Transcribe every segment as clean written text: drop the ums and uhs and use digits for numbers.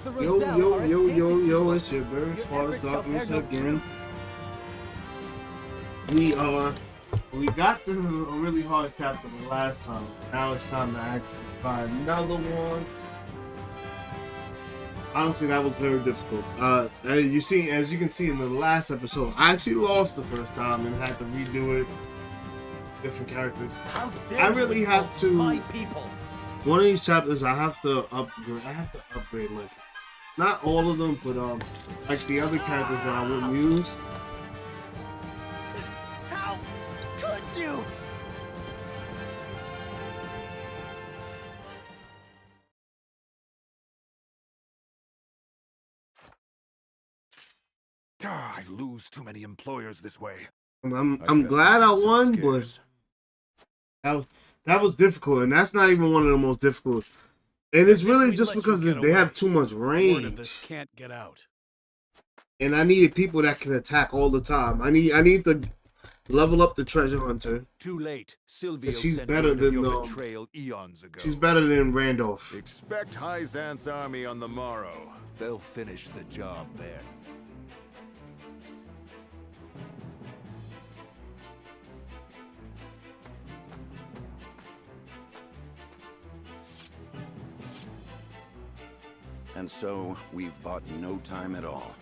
The Yo, Roselle yo, are yo, a yo, tainted yo, people. it's your bird, Your Sparta's efforts shall bear Darkness no again. fruit. We got through a really hard chapter the last time. Now it's time to actually find another one. Honestly, that was very difficult. As you can see in the last episode, I actually lost the first time and had to redo it. Different characters. How dare I you really insult have to. my people? One of these chapters, I have to upgrade. I have to upgrade my. Not all of them, but like the other characters that I wouldn't use. How could you? I lose too many employers this way. I'm glad I won, but that was difficult, and that's not even one of the most difficult. And it's really just because they have too much Word of this range, can't get out. and I needed people that can attack all the time. I need to level up the treasure hunter. Too late. Silvio She's sent better word of than your betrayal eons ago. She's better than Randolph. Expect Hyzant's army on the morrow. They'll finish the job then. And so, we've bought no time at all.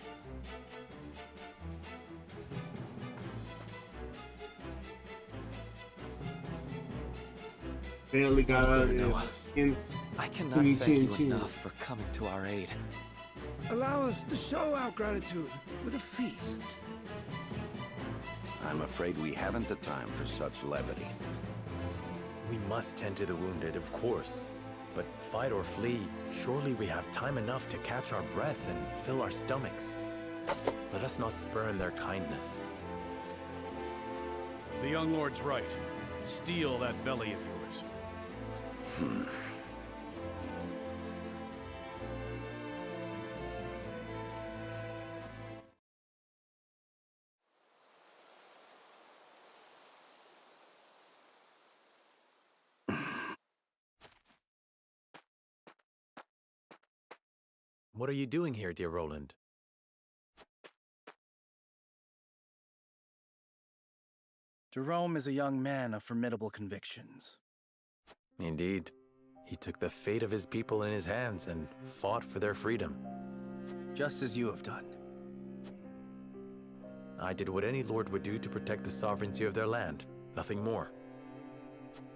Barely got out of there. I cannot thank you enough for coming to our aid. Allow us to show our gratitude with a feast. I'm afraid we haven't the time for such levity. We must tend to the wounded, of course. But fight or flee, surely we have time enough to catch our breath and fill our stomachs. Let us not spurn their kindness. The young lord's right. Steal that belly of yours. What are you doing here, dear Roland? Jerome is a young man of formidable convictions. Indeed. He took the fate of his people in his hands and fought for their freedom. Just as you have done. I did what any lord would do to protect the sovereignty of their land. Nothing more.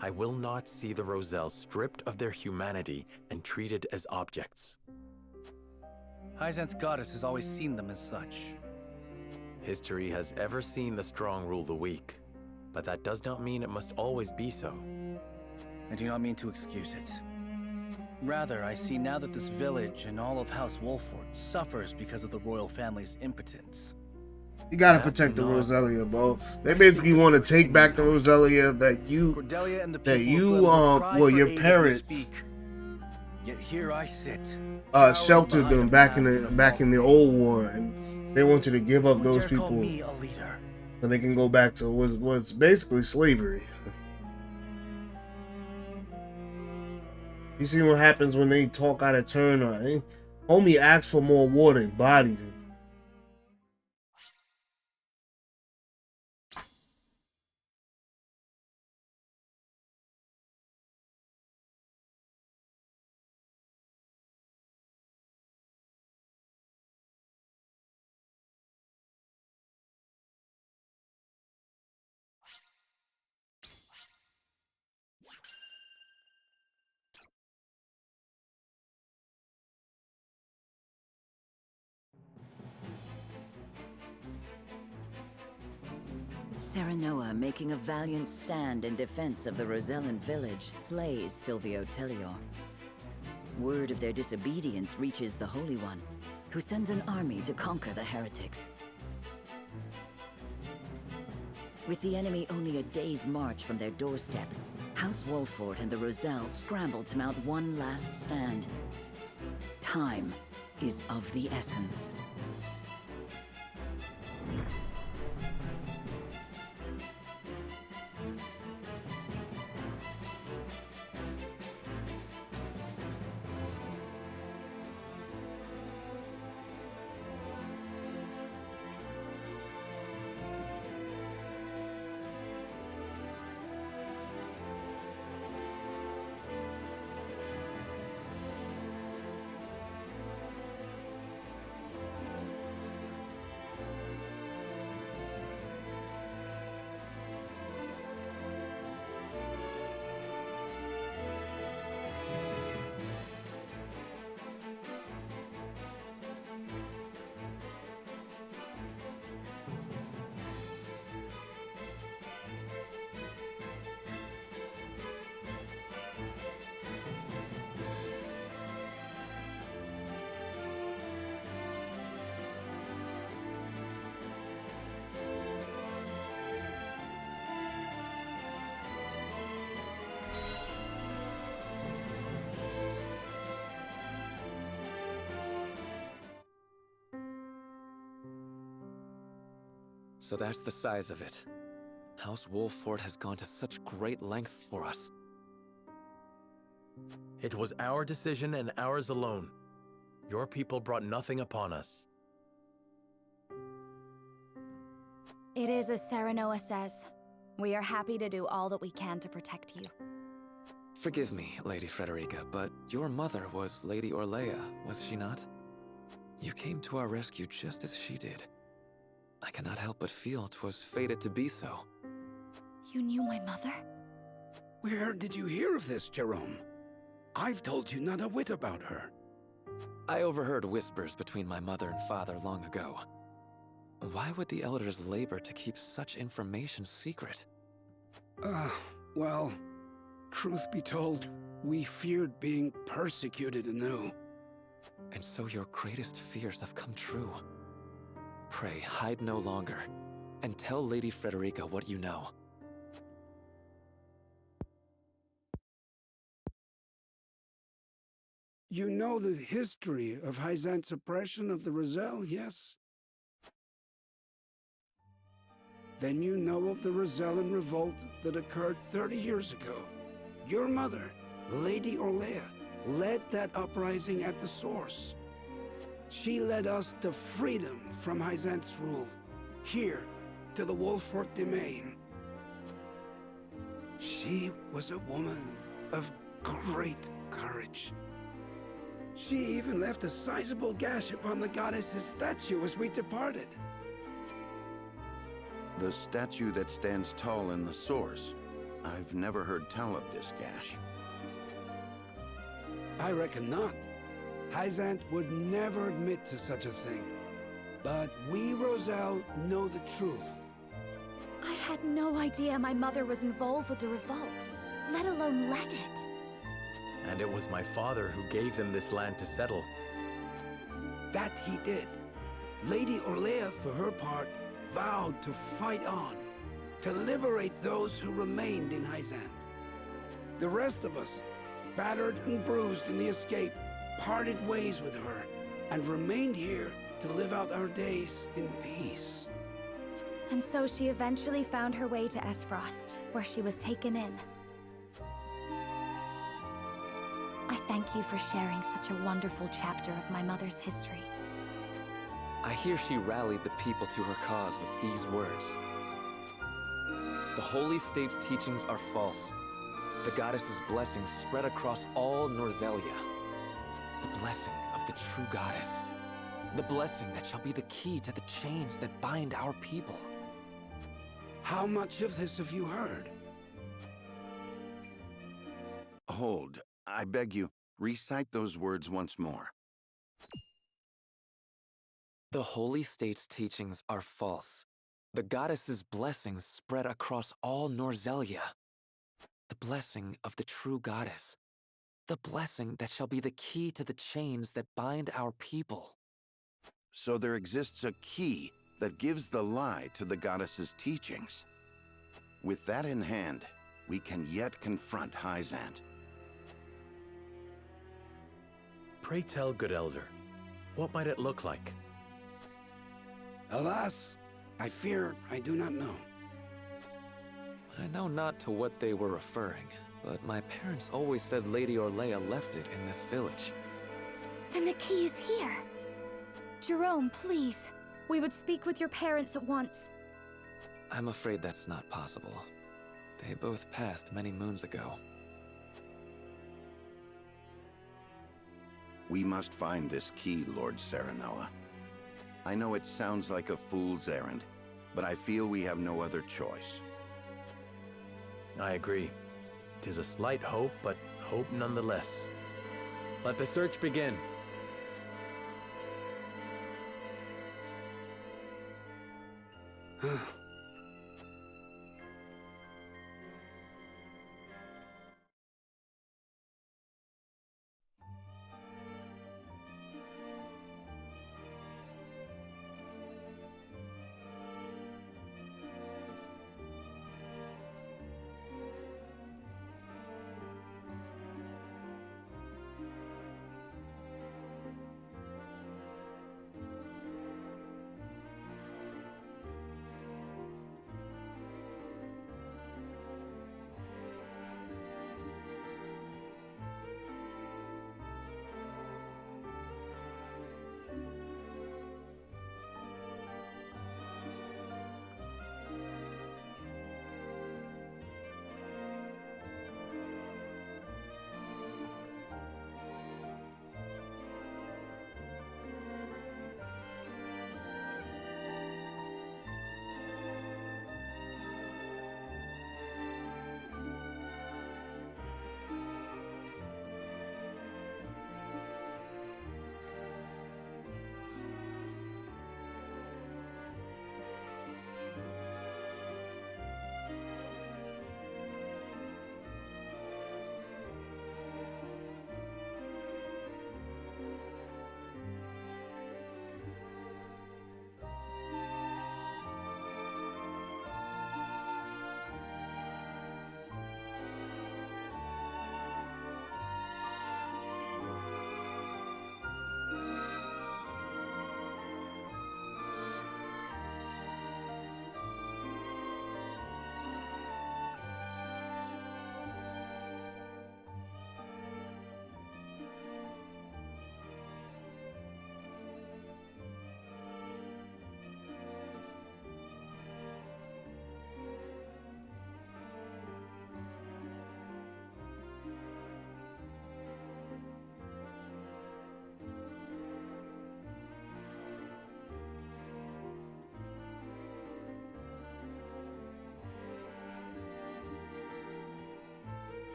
I will not see the Roselle stripped of their humanity and treated as objects. Hyzant's goddess has always seen them as such. History has ever seen the strong rule the weak, but that does not mean it must always be so. I do not mean to excuse it. Rather, I see now that this village and all of House Wolford suffers because of the royal family's impotence. You gotta protect the Roselia, bro. They basically want to take back the Roselia your parents Yet here I sit. sheltered them back in the old war, and they want you to give up those people so they can go back to what's basically slavery. You see what happens when they talk out of turn, or homie asks for more water and bodied him. Serenoa, making a valiant stand in defense of the Rosellan village, slays Silvio Tellior. Word of their disobedience reaches the Holy One, who sends an army to conquer the heretics. With the enemy only a day's march from their doorstep, House Wolford and the Roselle scramble to mount one last stand. Time is of the essence. So that's the size of it. House Wolffort has gone to such great lengths for us. It was our decision and ours alone. Your people brought nothing upon us. It is as Serenoa says. We are happy to do all that we can to protect you. Forgive me, Lady Frederica, but your mother was Lady Orlea, was she not? You came to our rescue just as she did. I cannot help but feel 'twas fated to be so. You knew my mother? Where did you hear of this, Jerome? I've told you not a whit about her. I overheard whispers between my mother and father long ago. Why would the elders labor to keep such information secret? Well, truth be told, we feared being persecuted anew. And so your greatest fears have come true. Pray, hide no longer, and tell Lady Frederica what you know. You know the history of Hyzant's oppression of the Roselle, yes? Then you know of the Rosellan revolt that occurred 30 years ago. Your mother, Lady Orlea, led that uprising at the source. She led us to freedom from Hyzant's rule, here to the Wolffort domain. She was a woman of great courage. She even left a sizable gash upon the goddess's statue as we departed. The statue that stands tall in the source. I've never heard tell of this gash. I reckon not. Hyzant would never admit to such a thing. But we, Roselle, know the truth. I had no idea my mother was involved with the revolt, let alone led it. And it was my father who gave them this land to settle. That he did. Lady Orlea, for her part, vowed to fight on, to liberate those who remained in Hyzant. The rest of us, battered and bruised in the escape, parted ways with her, and remained here to live out our days in peace. And so she eventually found her way to Esfrost, where she was taken in. I thank you for sharing such a wonderful chapter of my mother's history. I hear she rallied the people to her cause with these words. The Holy State's teachings are false. The goddess's blessings spread across all Norzelia. The blessing of the true goddess. The blessing that shall be the key to the chains that bind our people. How much of this have you heard? Hold. I beg you, recite those words once more. The Holy State's teachings are false. The goddess's blessings spread across all Norzelia. The blessing of the true goddess. The blessing that shall be the key to the chains that bind our people. So there exists a key that gives the lie to the goddess's teachings. With that in hand, we can yet confront Hyzant. Pray tell, good elder, what might it look like? Alas, I fear I do not know. I know not to what they were referring, but my parents always said Lady Orlea left it in this village. Then the key is here. Jerome, please. We would speak with your parents at once. I'm afraid that's not possible. They both passed many moons ago. We must find this key, Lord Serenoa. I know it sounds like a fool's errand, but I feel we have no other choice. I agree. 'Tis a slight hope, but hope nonetheless. Let the search begin.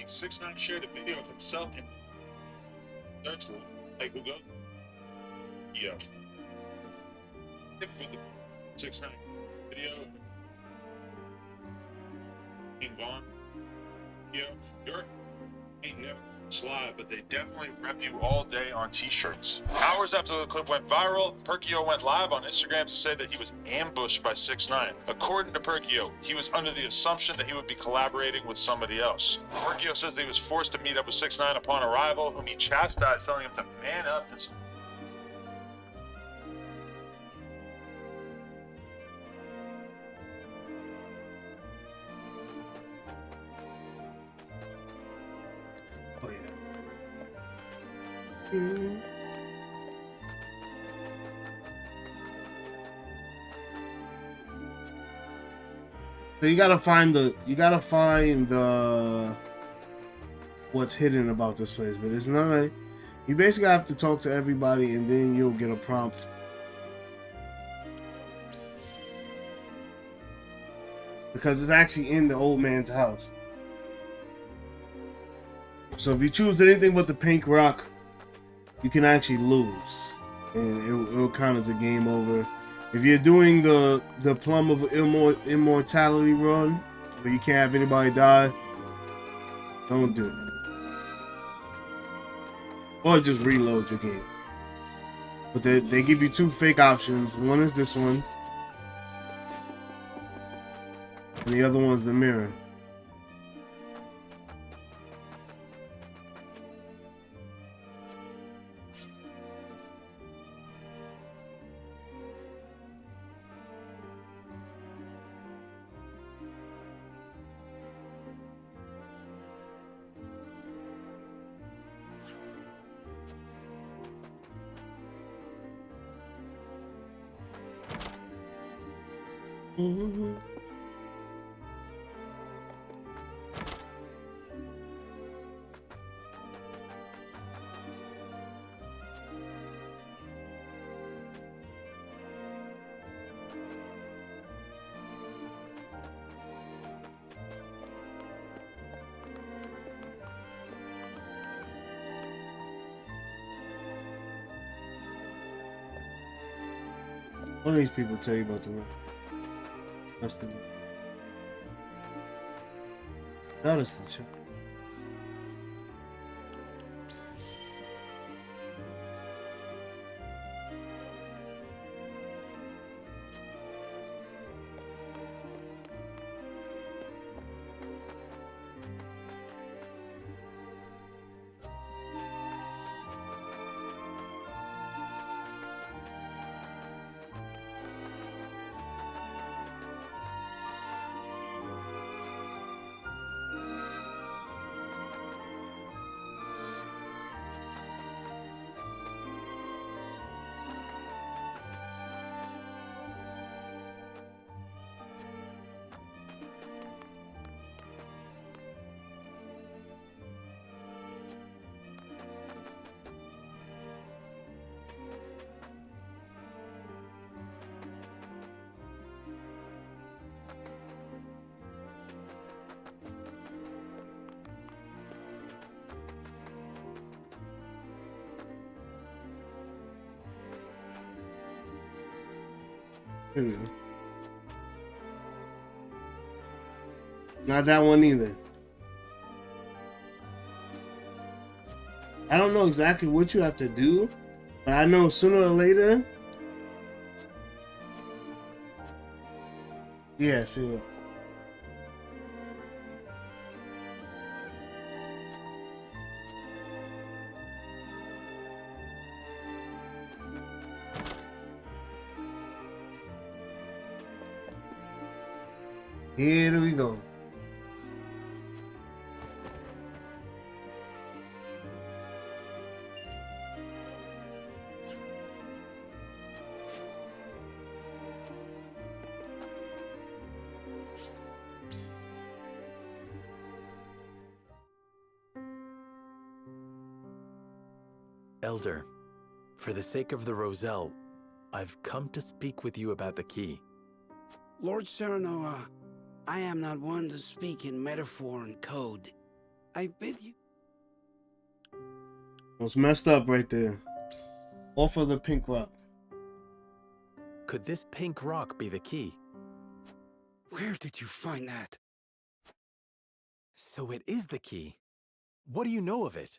think 6ix9ine shared a video of himself in search room. Like, who go? Yeah. If with the 6ix9ine video being gone, York ain't never live, but they definitely rep you all day on t-shirts. Hours after the clip went viral, Perkio went live on Instagram to say that he was ambushed by 6ix9ine. According to Perkio, he was under the assumption that he would be collaborating with somebody else. Perkio says that he was forced to meet up with 6ix9ine upon arrival, whom he chastised, telling him to man up and So you gotta find the what's hidden about this place, but it's not like you basically have to talk to everybody and then you'll get a prompt. Because it's actually in the old man's house. So if you choose anything but the pink rock, you can actually lose, and it'll count as a game over. If you're doing the Plum of Immortality run, where you can't have anybody die, don't do it. Or just reload your game. But they give you two fake options. One is this one, and the other one's the mirror. Mm-hmm. One of these people tell you about the rest of it. That is the check. Here we go. Not that one either. I don't know exactly what you have to do, but I know sooner or later. Yeah, see that. Here we go. Elder, for the sake of the Roselle, I've come to speak with you about the key. Lord Serenoa, I am not one to speak in metaphor and code. I bid you. Was messed up right there. Offer the pink rock. Could this pink rock be the key? Where did you find that? So it is the key. What do you know of it?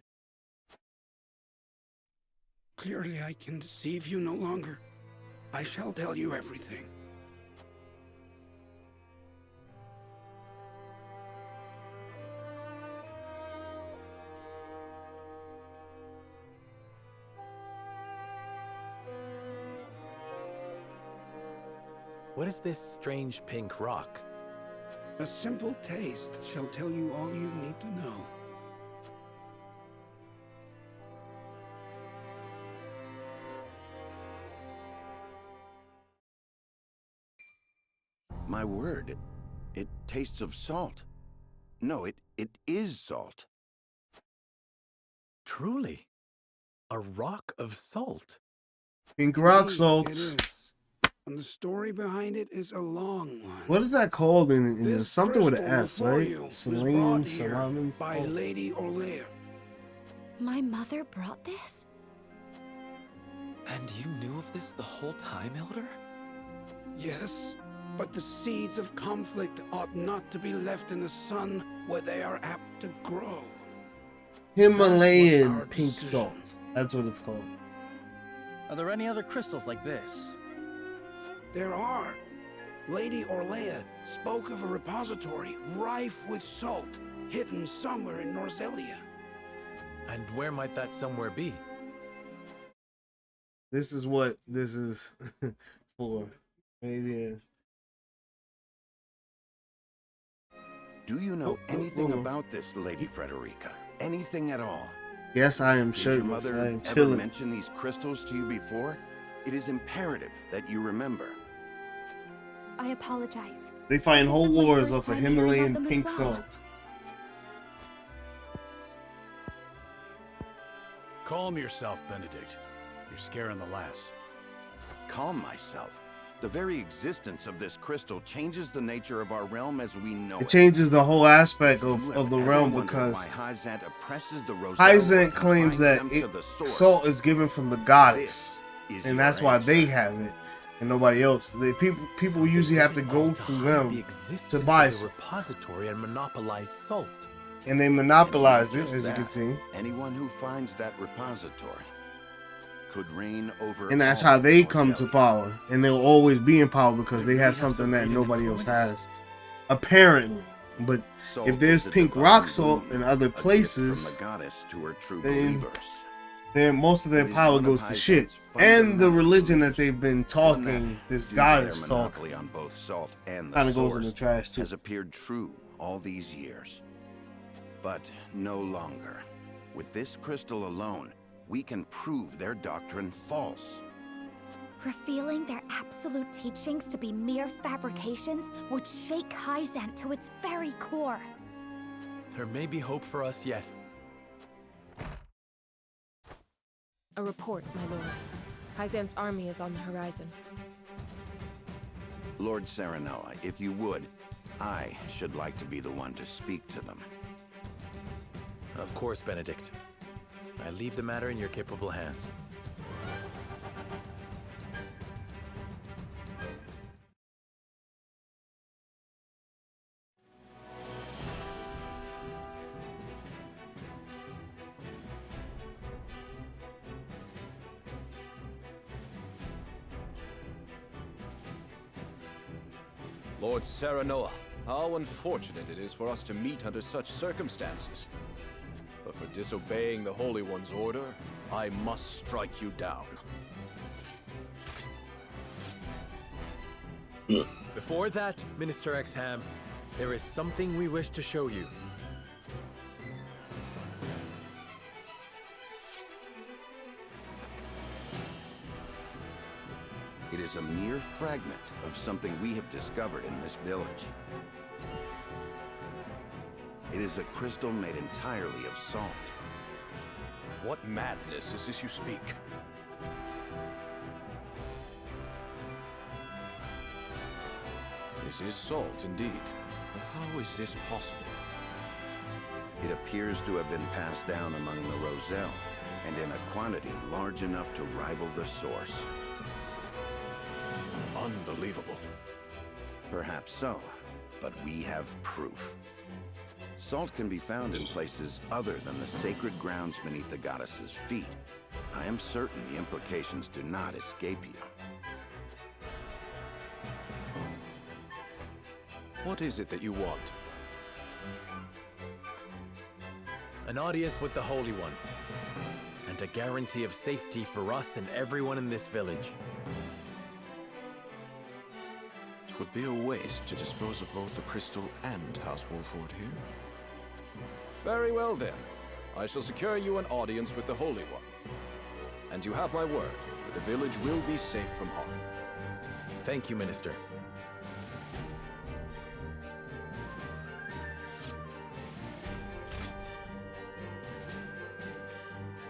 Clearly I can deceive you no longer. I shall tell you everything. What is this strange pink rock? A simple taste shall tell you all you need to know. My word, it tastes of salt. No, it is salt. Truly, a rock of salt. Pink rock Indeed, salt. It is. And the story behind it is a long one. What is that called in This something with an crystal S, before right? you was Celine, brought here Salamin. by Lady Orlea. My mother brought this? And you knew of this the whole time, Elder? Yes, but the seeds of conflict ought not to be left in the sun where they are apt to grow. Himalayan our pink decision. salt. That's what it's called. Are there any other crystals like this? There are. Lady Orlea spoke of a repository rife with salt, hidden somewhere in Norzelia. And where might that somewhere be? This is what this is for. Maybe. Do you know anything about this, Lady Frederica? Anything at all? Yes, I am Did your shirtless. mother I am ever chilling. mention these crystals to you before? It is imperative that you remember. I apologize. They find This whole is my wars first off of time hearing of Himalayan them as pink well. salt. Calm yourself, Benedict. You're scaring the lass. Calm myself. The very existence of this crystal changes the nature of our realm as we know It it. changes the whole aspect You of have the ever realm wondered because why Hyzant oppresses the Roselle Hyzant and claims binds that them to the source? salt is given from the goddess, This is and your that's why answer. they have it and nobody else. People usually have to go through them to buy the it, repository and monopolize salt. and they monopolized it, Just as you can that, see. anyone who finds that repository could reign over And that's all how they of come to Norzelia. power, and they'll always be in power because Then they we have have something some that great nobody else influence. has, apparently. But Salt if there's is a pink divine rock salt boon, in other a gift places, from the goddess to her true then- believers. then most of their It is power one of goes to shit. Hyzant's And the fundamental religion that beliefs. they've been One talking, that, this due to goddess their talk, monopoly on both salt and the kind of goes in source, the trash too. has appeared true all these years. But no longer. With this crystal alone, we can prove their doctrine false. Revealing their absolute teachings to be mere fabrications would shake Hyzant to its very core. There may be hope for us yet. A report, my lord. Hyzant's army is on the horizon. Lord Serenoa, if you would, I should like to be the one to speak to them. Of course, Benedict. I leave the matter in your capable hands. Lord Serenoa, how unfortunate it is for us to meet under such circumstances. But for disobeying the Holy One's order, I must strike you down. Before that, Minister Exham, there is something we wish to show you. It is a mere fragment of something we have discovered in this village. It is a crystal made entirely of salt. What madness is this you speak? This is salt, indeed. But how is this possible? It appears to have been passed down among the Roselle, and in a quantity large enough to rival the source. Unbelievable. Perhaps so, but we have proof. Salt can be found in places other than the sacred grounds beneath the goddess's feet. I am certain the implications do not escape you. What is it that you want? An audience with the Holy One, and a guarantee of safety for us and everyone in this village. It would be a waste to dispose of both the crystal and House Wolford here. Very well then. I shall secure you an audience with the Holy One. And you have my word, the village will be safe from harm. Thank you, Minister.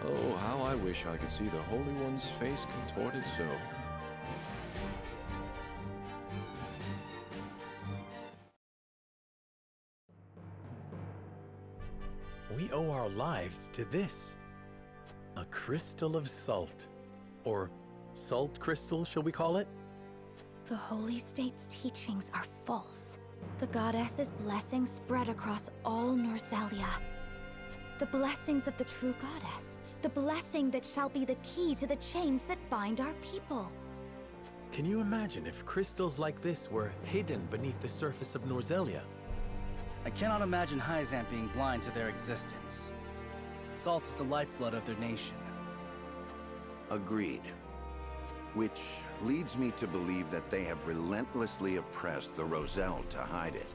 Oh, how I wish I could see the Holy One's face contorted so. We owe our lives to this. A crystal of salt. Or salt crystal, shall we call it? The Holy State's teachings are false. The goddess's blessings spread across all Norzelia. The blessings of the true goddess. The blessing that shall be the key to the chains that bind our people. Can you imagine if crystals like this were hidden beneath the surface of Norzelia? I cannot imagine Hyzant being blind to their existence. Salt is the lifeblood of their nation. Agreed. Which leads me to believe that they have relentlessly oppressed the Roselle to hide it.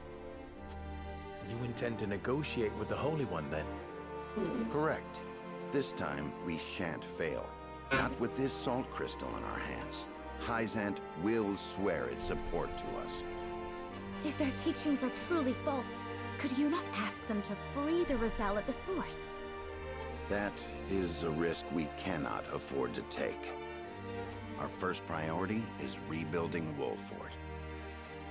You intend to negotiate with the Holy One, then? Correct. This time, we shan't fail. Not with this salt crystal in our hands. Hyzant will swear its support to us. If their teachings are truly false, could you not ask them to free the Roselle at the source? That is a risk we cannot afford to take. Our first priority is rebuilding Wolford.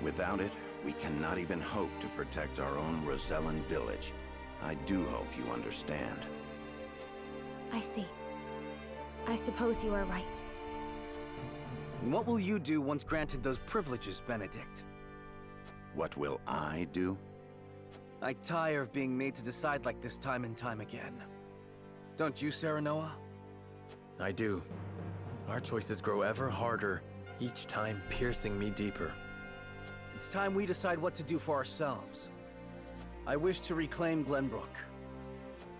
Without it, we cannot even hope to protect our own Rosellan village. I do hope you understand. I see. I suppose you are right. What will you do once granted those privileges, Benedict? What will I do? I tire of being made to decide like this time and time again. Don't you, Serenoa? I do. Our choices grow ever harder, each time piercing me deeper. It's time we decide what to do for ourselves. I wish to reclaim Glenbrook.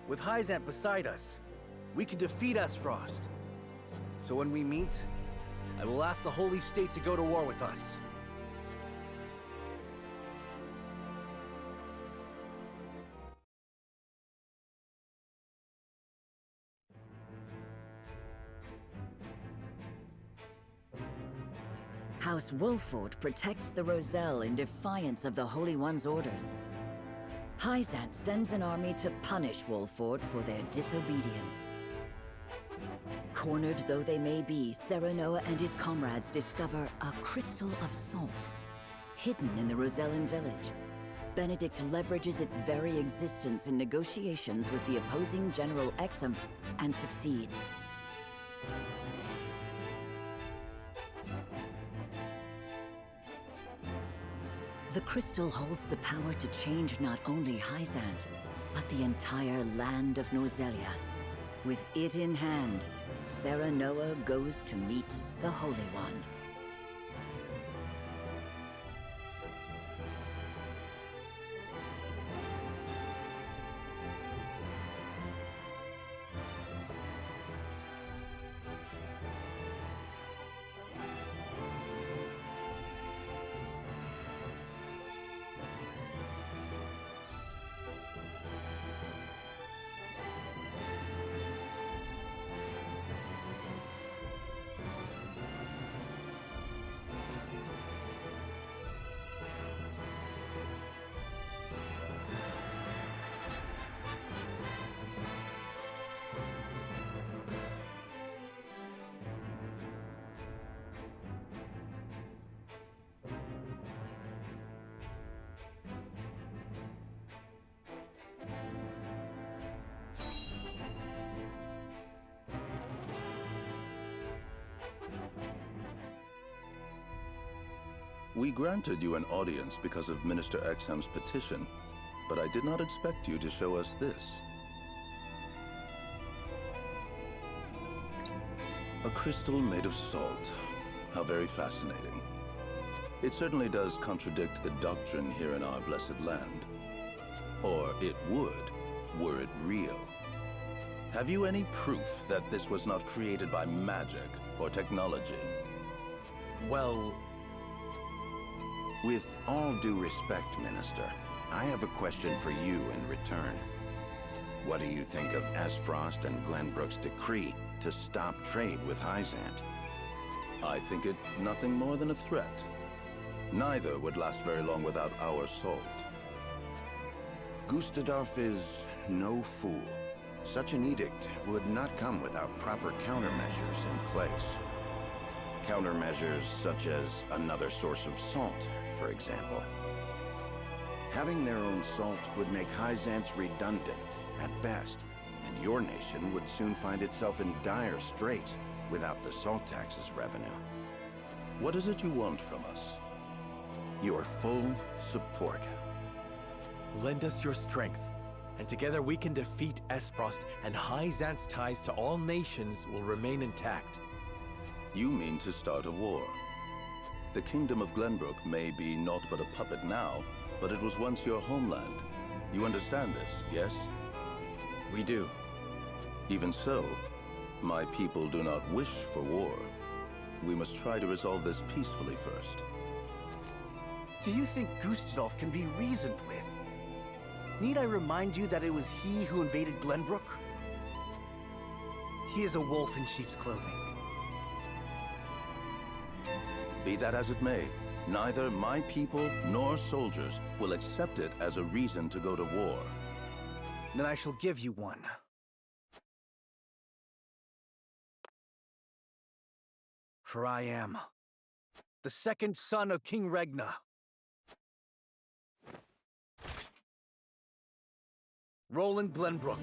With Hyzant beside us, we can defeat Esfrost. So when we meet, I will ask the Holy State to go to war with us. House Wolford protects the Roselle in defiance of the Holy One's orders. Hyzant sends an army to punish Wolford for their disobedience. Cornered though they may be, Serenoa and his comrades discover a crystal of salt, hidden in the Rosellan village. Benedict leverages its very existence in negotiations with the opposing General Exum and succeeds. The crystal holds the power to change not only Hyzant, but the entire land of Norzelia. With it in hand, Serenoa goes to meet the Holy One. We granted you an audience because of Minister Exham's petition, but I did not expect you to show us this. A crystal made of salt. How very fascinating. It certainly does contradict the doctrine here in our blessed land. Or it would, were it real. Have you any proof that this was not created by magic or technology? Well... With all due respect, Minister, I have a question for you in return. What do you think of Esfrost and Glenbrook's decree to stop trade with Hyzant? I think it nothing more than a threat. Neither would last very long without our salt. Gustadolf is no fool. Such an edict would not come without proper countermeasures in place. Countermeasures such as another source of salt, for example. Having their own salt would make Hyzant redundant, at best, and your nation would soon find itself in dire straits without the salt tax's revenue. What is it you want from us? Your full support. Lend us your strength, and together we can defeat Esfrost, and Hyzant's ties to all nations will remain intact. You mean to start a war? The Kingdom of Glenbrook may be naught but a puppet now, but it was once your homeland. You understand this, yes? We do. Even so, my people do not wish for war. We must try to resolve this peacefully first. Do you think Gustadolf can be reasoned with? Need I remind you that it was he who invaded Glenbrook? He is a wolf in sheep's clothing. Be that as it may, neither my people nor soldiers will accept it as a reason to go to war. Then I shall give you one. For I am the second son of King Regna. Roland Glenbrook.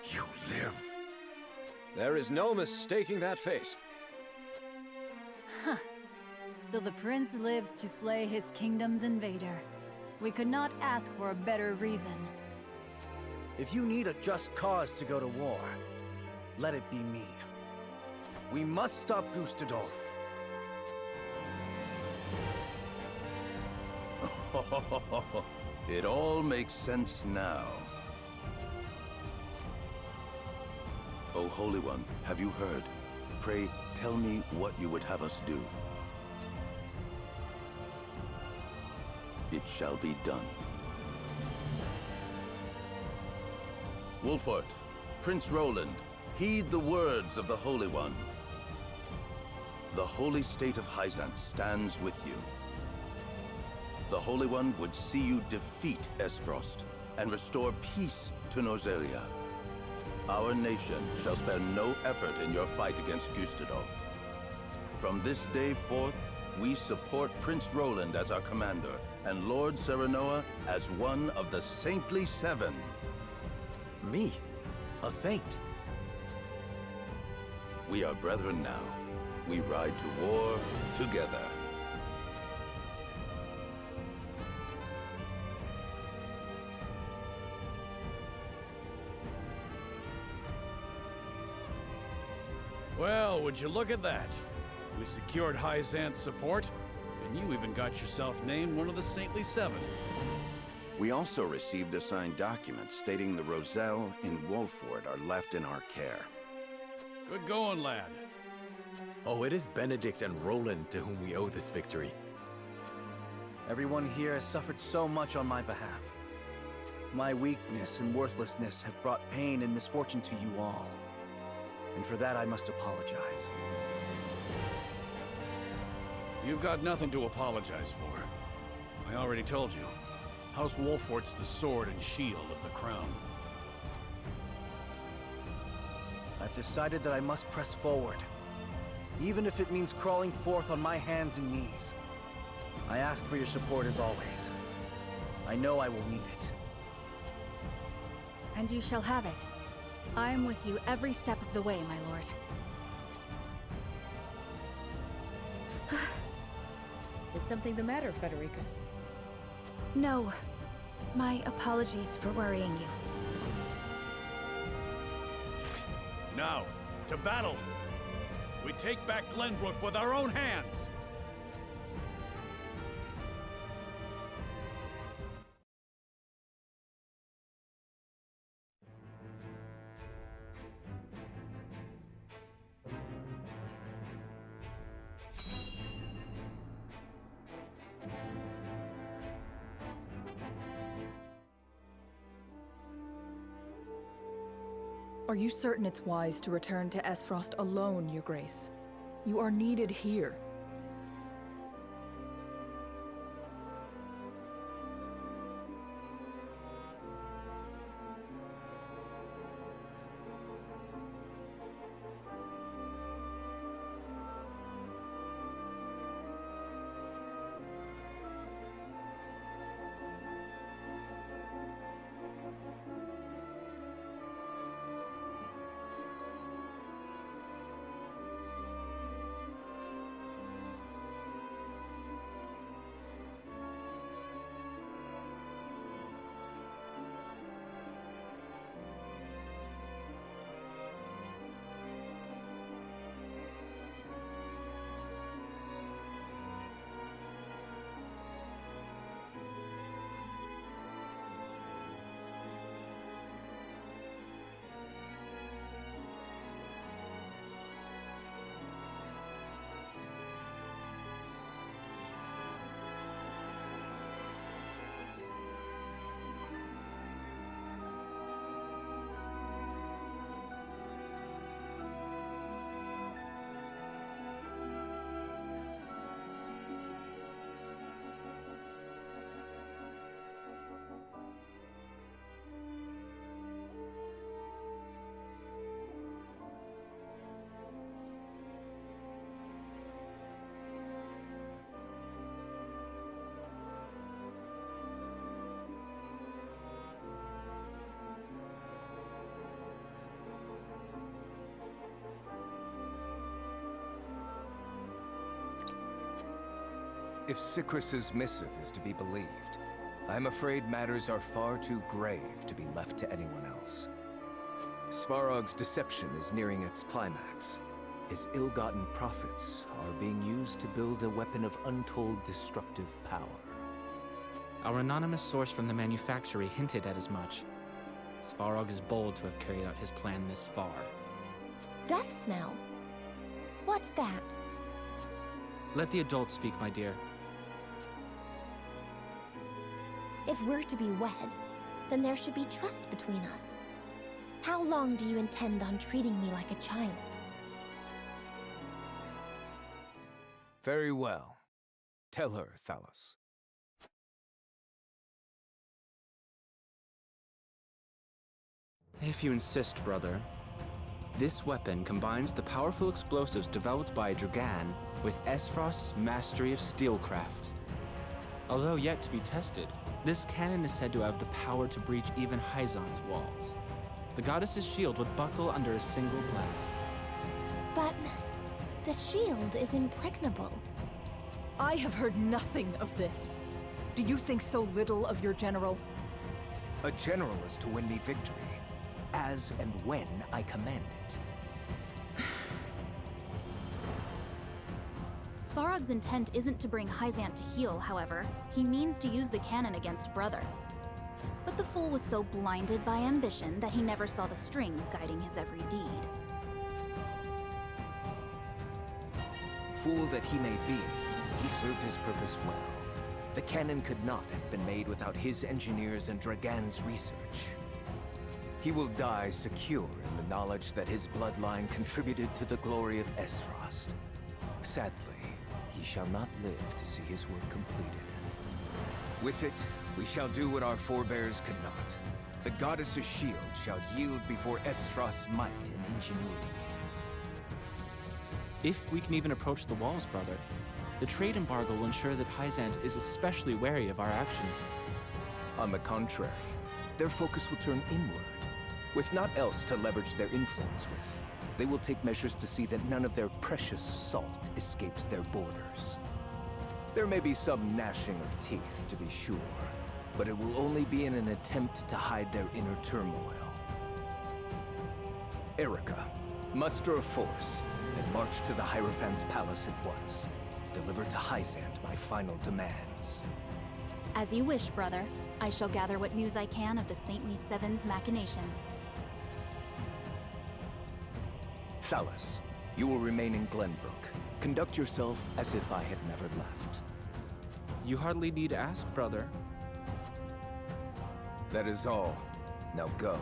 You live. There is no mistaking that face. Huh. So the prince lives to slay his kingdom's invader. We could not ask for a better reason. If you need a just cause to go to war, let it be me. We must stop Gustadolf. It all makes sense now. O Holy One, have you heard? Pray, tell me what you would have us do. It shall be done. Wolfort, Prince Roland, heed the words of the Holy One. The holy state of Hyzant stands with you. The Holy One would see you defeat Esfrost and restore peace to Norzelia. Our nation shall spare no effort in your fight against Gustadolf. From this day forth, we support Prince Roland as our commander and Lord Serenoa as one of the Saintly Seven. Me? A saint? We are brethren now. We ride to war together. Well, would you look at that? We secured Hyzant's support, and you even got yourself named one of the Saintly Seven. We also received a signed document stating the Roselle and Wolford are left in our care. Good going, lad. Oh, it is Benedict and Roland to whom we owe this victory. Everyone here has suffered so much on my behalf. My weakness and worthlessness have brought pain and misfortune to you all. And for that I must apologize. You've got nothing to apologize for. I already told you. House Wolfort's the sword and shield of the crown. I've decided that I must press forward, even if it means crawling forth on my hands and knees. I ask for your support as always. I know I will need it. And you shall have it. I am with you every step of the way, my lord. Is something the matter, Federica? No. My apologies for worrying you. Now, to battle! We take back Glenbrook with our own hands! Are you certain it's wise to return to Esfrost alone, Your Grace? You are needed here. If Sicrius's missive is to be believed, I'm afraid matters are far too grave to be left to anyone else. Svarog's deception is nearing its climax. His ill-gotten profits are being used to build a weapon of untold destructive power. Our anonymous source from the manufactory hinted at as much. Svarog is bold to have carried out his plan this far. Death Snell? What's that? Let the adults speak, my dear. If we're to be wed, then there should be trust between us. How long do you intend on treating me like a child? Very well. Tell her, Thalos. If you insist, brother. This weapon combines the powerful explosives developed by Dragan with Esfrost's mastery of steelcraft. Although yet to be tested, this cannon is said to have the power to breach even Hyzan's walls. The goddess's shield would buckle under a single blast. But the shield is impregnable. I have heard nothing of this. Do you think so little of your general? A general is to win me victory, as and when I command it. Svarog's intent isn't to bring Hyzant to heel, however. He means to use the cannon against Brother. But the fool was so blinded by ambition that he never saw the strings guiding his every deed. Fool that he may be, he served his purpose well. The cannon could not have been made without his engineers and Dragan's research. He will die secure in the knowledge that his bloodline contributed to the glory of Esfrost. Sadly, he shall not live to see his work completed. With it, we shall do what our forebears could not. The goddess's shield shall yield before Esfrost's might and ingenuity. If we can even approach the walls, brother, the trade embargo will ensure that Hyzant is especially wary of our actions. On the contrary, their focus will turn inward. With naught else to leverage their influence with, they will take measures to see that none of their precious salt escapes their borders. There may be some gnashing of teeth, to be sure, but it will only be in an attempt to hide their inner turmoil. Erica, muster a force and march to the Hierophant's palace at once. Deliver to Hyzant my final demands. As you wish, brother. I shall gather what news I can of the Saintly Seven's machinations. Thalas, you will remain in Glenbrook. Conduct yourself as if I had never left. You hardly need ask, brother. That is all. Now go.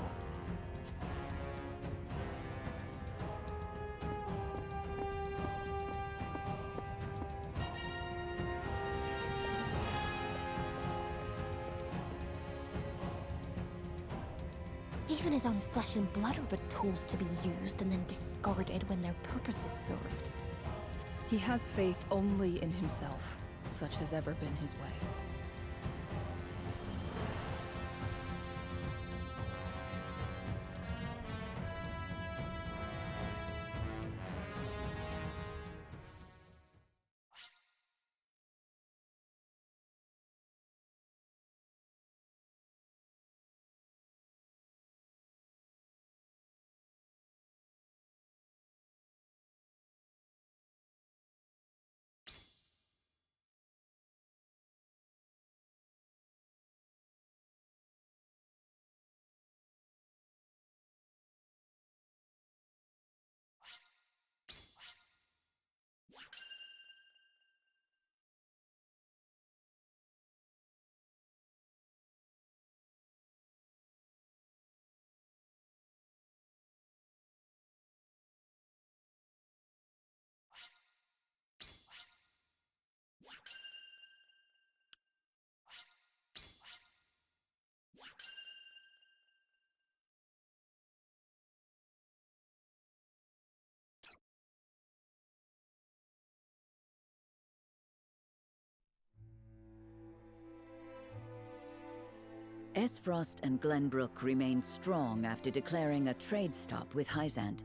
Even his own flesh and blood are but tools to be used and then discarded when their purpose is served. He has faith only in himself. Such has ever been his way. Esfrost and Glenbrook remain strong after declaring a trade stop with Hyzant.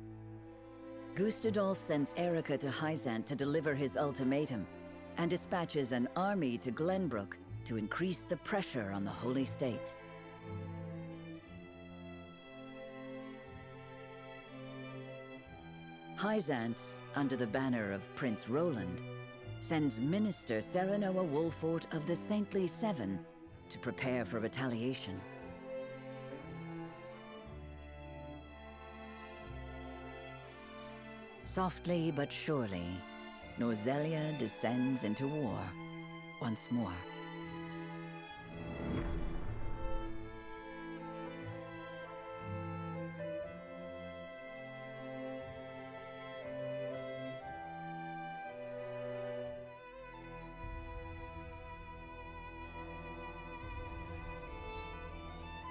Gustadolf sends Erica to Hyzant to deliver his ultimatum, and dispatches an army to Glenbrook to increase the pressure on the Holy State. Hyzant, under the banner of Prince Roland, sends Minister Serenoa Wolfort of the Saintly Seven to prepare for retaliation. Softly but surely, Norzelia descends into war once more.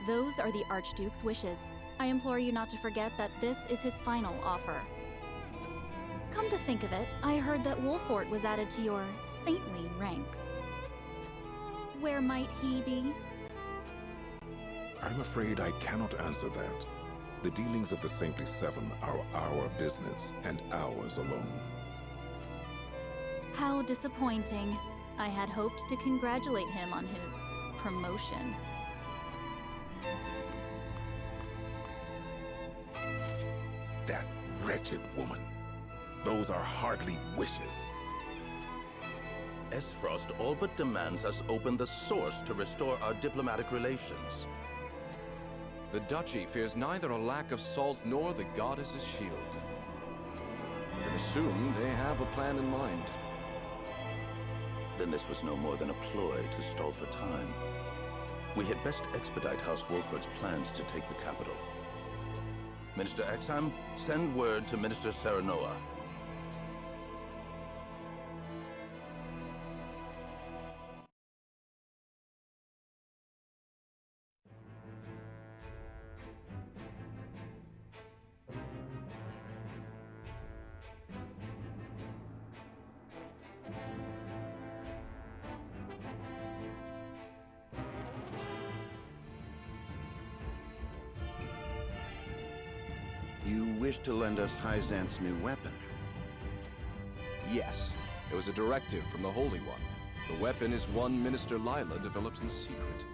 Those are the Archduke's wishes. I implore you not to forget that this is his final offer. Come to think of it, I heard that Wolfort was added to your saintly ranks. Where might he be? I'm afraid I cannot answer that. The dealings of the Saintly Seven are our business, and ours alone. How disappointing. I had hoped to congratulate him on his promotion. That wretched woman. Those are hardly wishes. Esfrost all but demands us open the source to restore our diplomatic relations. The Duchy fears neither a lack of salt nor the goddess's shield. I assume they have a plan in mind. Then this was no more than a ploy to stall for time. We had best expedite House Wolfort's plans to take the capital. Minister Exham, send word to Minister Serenoa. You wish to lend us Hyzant's new weapon? Yes, it was a directive from the Holy One. The weapon is one Minister Lila developed in secret.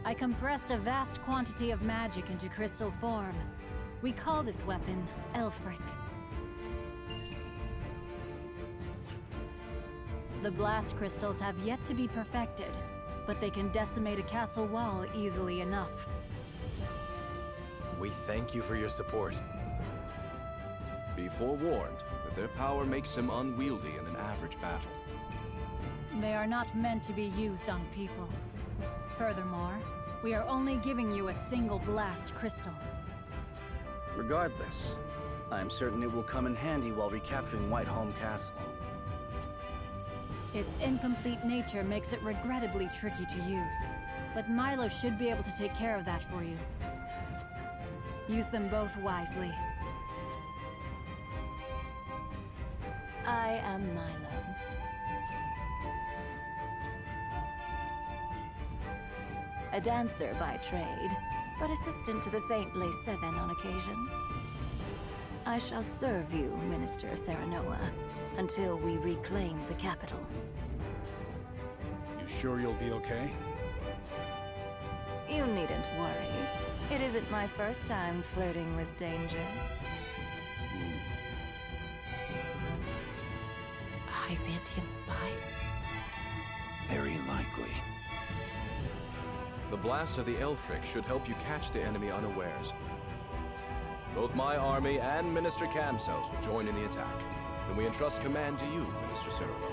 I compressed a vast quantity of magic into crystal form. We call this weapon Elfric. The blast crystals have yet to be perfected, but they can decimate a castle wall easily enough. We thank you for your support. Be forewarned that their power makes him unwieldy in an average battle. They are not meant to be used on people. Furthermore, we are only giving you a single blast crystal. Regardless, I am certain it will come in handy while recapturing Whiteholm Castle. Its incomplete nature makes it regrettably tricky to use, but Milo should be able to take care of that for you. Use them both wisely. I am Milo. A dancer by trade, but assistant to the Saintly Seven on occasion. I shall serve you, Minister Serenoa, until we reclaim the capital. You sure you'll be okay? You needn't worry. It isn't my first time flirting with danger. A Hyzantian spy? Very likely. The blast of the Elfric should help you catch the enemy unawares. Both my army and Minister Camcells will join in the attack. Can we entrust command to you, Minister Serenoa?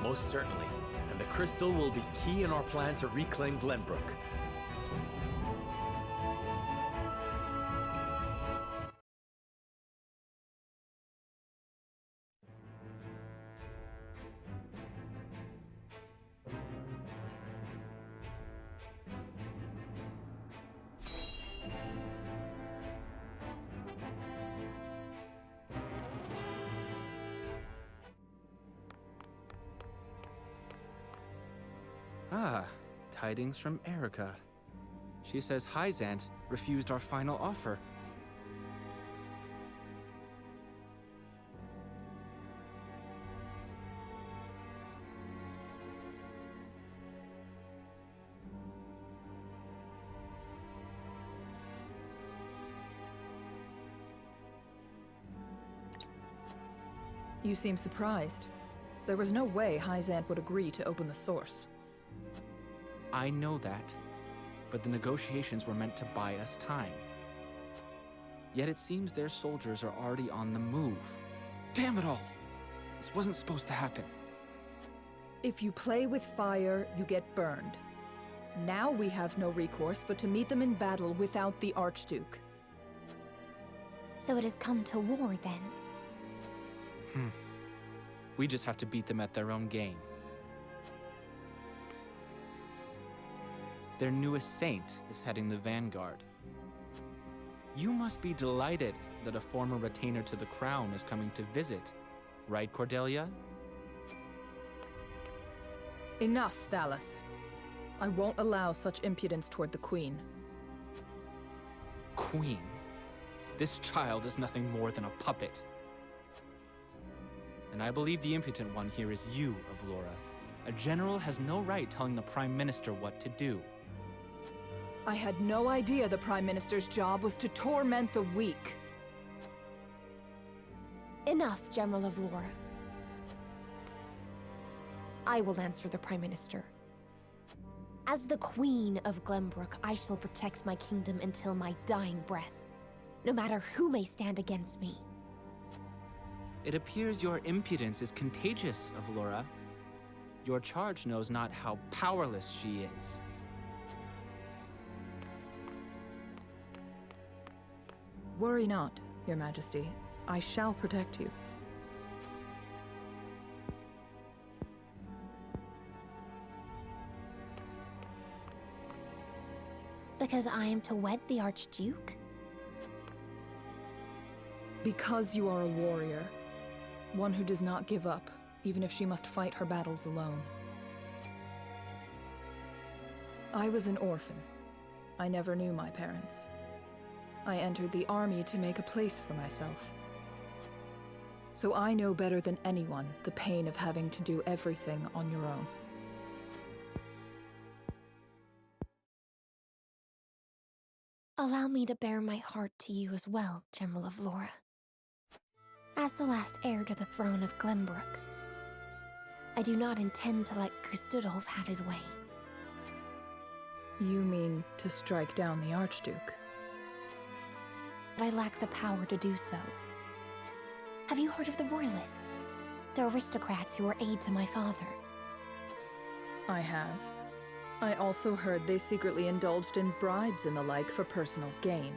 Most certainly. And the crystal will be key in our plan to reclaim Glenbrook. Ah, tidings from Erica. She says Hyzant refused our final offer. You seem surprised. There was no way Hyzant would agree to open the source. I know that, but the negotiations were meant to buy us time. Yet it seems their soldiers are already on the move. Damn it all! This wasn't supposed to happen. If you play with fire, you get burned. Now we have no recourse but to meet them in battle without the Archduke. So it has come to war then? We just have to beat them at their own game. Their newest saint is heading the vanguard. You must be delighted that a former retainer to the crown is coming to visit, right, Cordelia? Enough, Valis. I won't allow such impudence toward the Queen. Queen? This child is nothing more than a puppet. And I believe the impotent one here is you, Avlora. A general has no right telling the Prime Minister what to do. I had no idea the Prime Minister's job was to torment the weak. Enough, General of Lore. I will answer the Prime Minister. As the Queen of Glenbrook, I shall protect my kingdom until my dying breath, no matter who may stand against me. It appears your impudence is contagious, Avlora. Your charge knows not how powerless she is. Worry not, Your Majesty. I shall protect you. Because I am to wed the Archduke? Because you are a warrior. One who does not give up, even if she must fight her battles alone. I was an orphan. I never knew my parents. I entered the army to make a place for myself. So I know better than anyone the pain of having to do everything on your own. Allow me to bare my heart to you as well, General of Laura. As the last heir to the throne of Glenbrook, I do not intend to let Gustudolf have his way. You mean to strike down the Archduke? But I lack the power to do so. Have you heard of the Royalists? The aristocrats who were aid to my father. I have. I also heard they secretly indulged in bribes and the like for personal gain.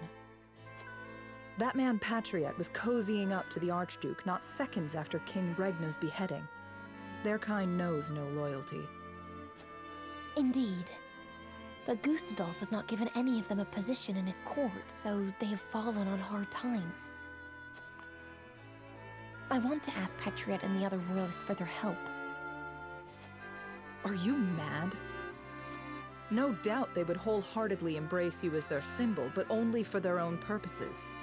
That man Patriot was cozying up to the Archduke not seconds after King Regna's beheading. Their kind knows no loyalty. Indeed. But Gustudolf has not given any of them a position in his court, so they have fallen on hard times. I want to ask Patriot and the other royalists for their help. Are you mad? No doubt they would wholeheartedly embrace you as their symbol, but only for their own purposes.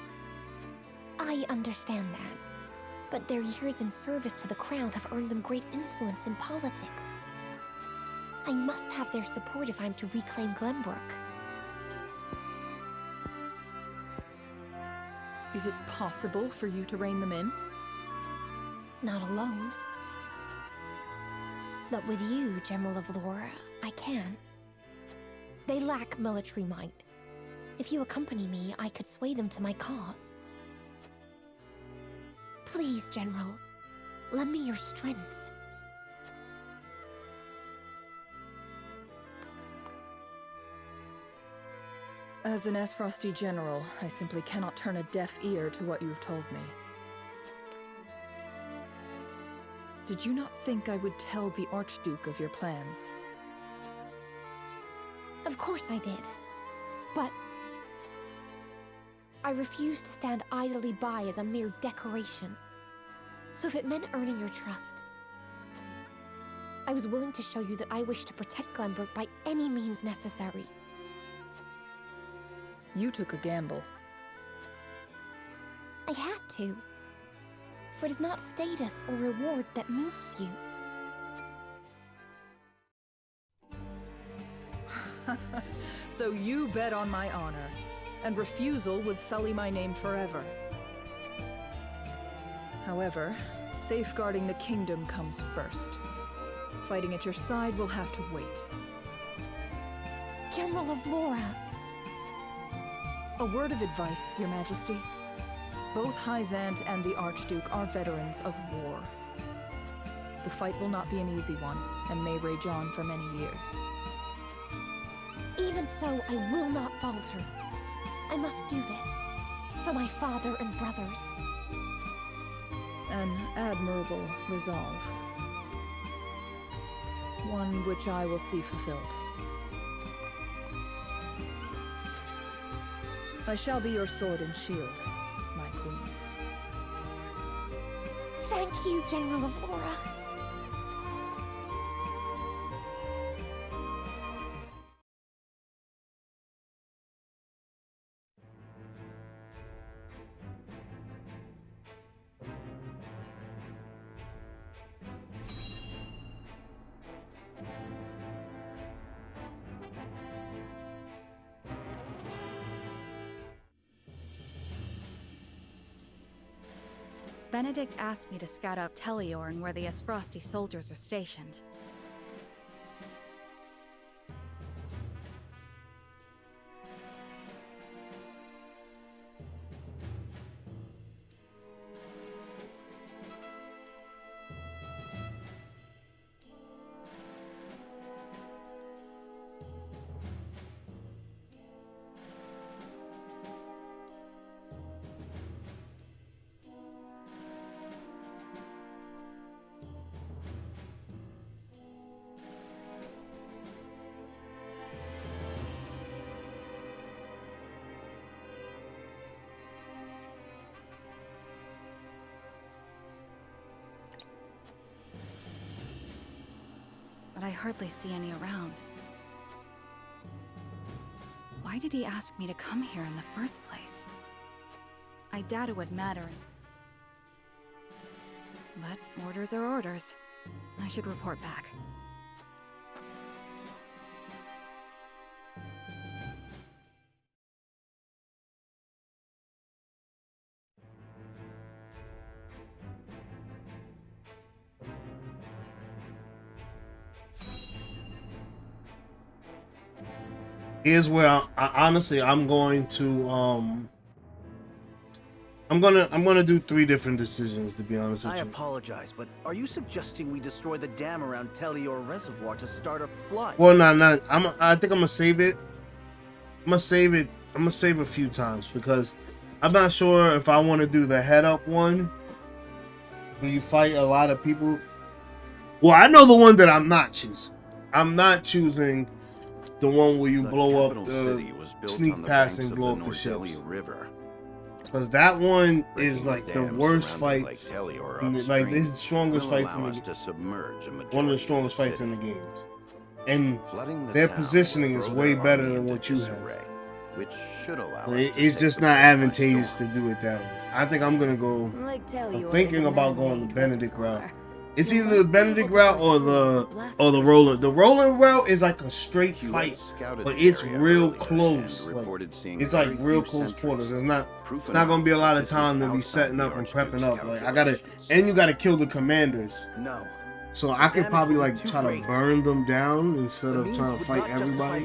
I understand that. But their years in service to the crown have earned them great influence in politics. I must have their support if I'm to reclaim Glenbrook. Is it possible for you to rein them in? Not alone. But with you, General of Laura, I can. They lack military might. If you accompany me, I could sway them to my cause. Please, General, lend me your strength. As an Esfrosti general, I simply cannot turn a deaf ear to what you've told me. Did you not think I would tell the Archduke of your plans? Of course I did. But I refuse to stand idly by as a mere decoration. So if it meant earning your trust, I was willing to show you that I wish to protect Glenbrook by any means necessary. You took a gamble. I had to. For it is not status or reward that moves you. So you bet on my honor, and refusal would sully my name forever. However, safeguarding the kingdom comes first. Fighting at your side will have to wait. General of Laura! A word of advice, Your Majesty. Both Hyzant and the Archduke are veterans of war. The fight will not be an easy one, and may rage on for many years. Even so, I will not falter. I must do this. For my father and brothers. An admirable resolve. One which I will see fulfilled. I shall be your sword and shield, my queen. Thank you, General of Laura. Benedict asked me to scout out Teleorn where the Esfrosti soldiers are stationed. But I hardly see any around. Why did he ask me to come here in the first place? I doubt it would matter. But orders are orders. I should report back. Here's where I honestly I'm going to I'm gonna do 3 different decisions, to be honest with I you. apologize, but are you suggesting we destroy the dam around Telior Reservoir to start a flood? Well, no. I think I'm gonna save it. I'm gonna save a few times because I'm not sure if I want to do the head up one where you fight a lot of people. Well, I know the one that I'm not choosing. I'm not choosing the one where you blow up the sneak past and blow up the ships. Because that one is like the worst fights, like the strongest fights in the game. One of the strongest fights in the games, and their positioning is way better than what you have. It's just not advantageous to do it that way. I think I'm gonna go. I'm thinking about going the Benedict route. It's either the Benedict route or the Roland. The Roland route is like a straight fight, but it's real close. Like, it's like real close quarters. It's not gonna be a lot of time to be setting up and prepping up. Like you gotta kill the commanders. No. So I could probably like try to burn them down instead of trying to fight everybody.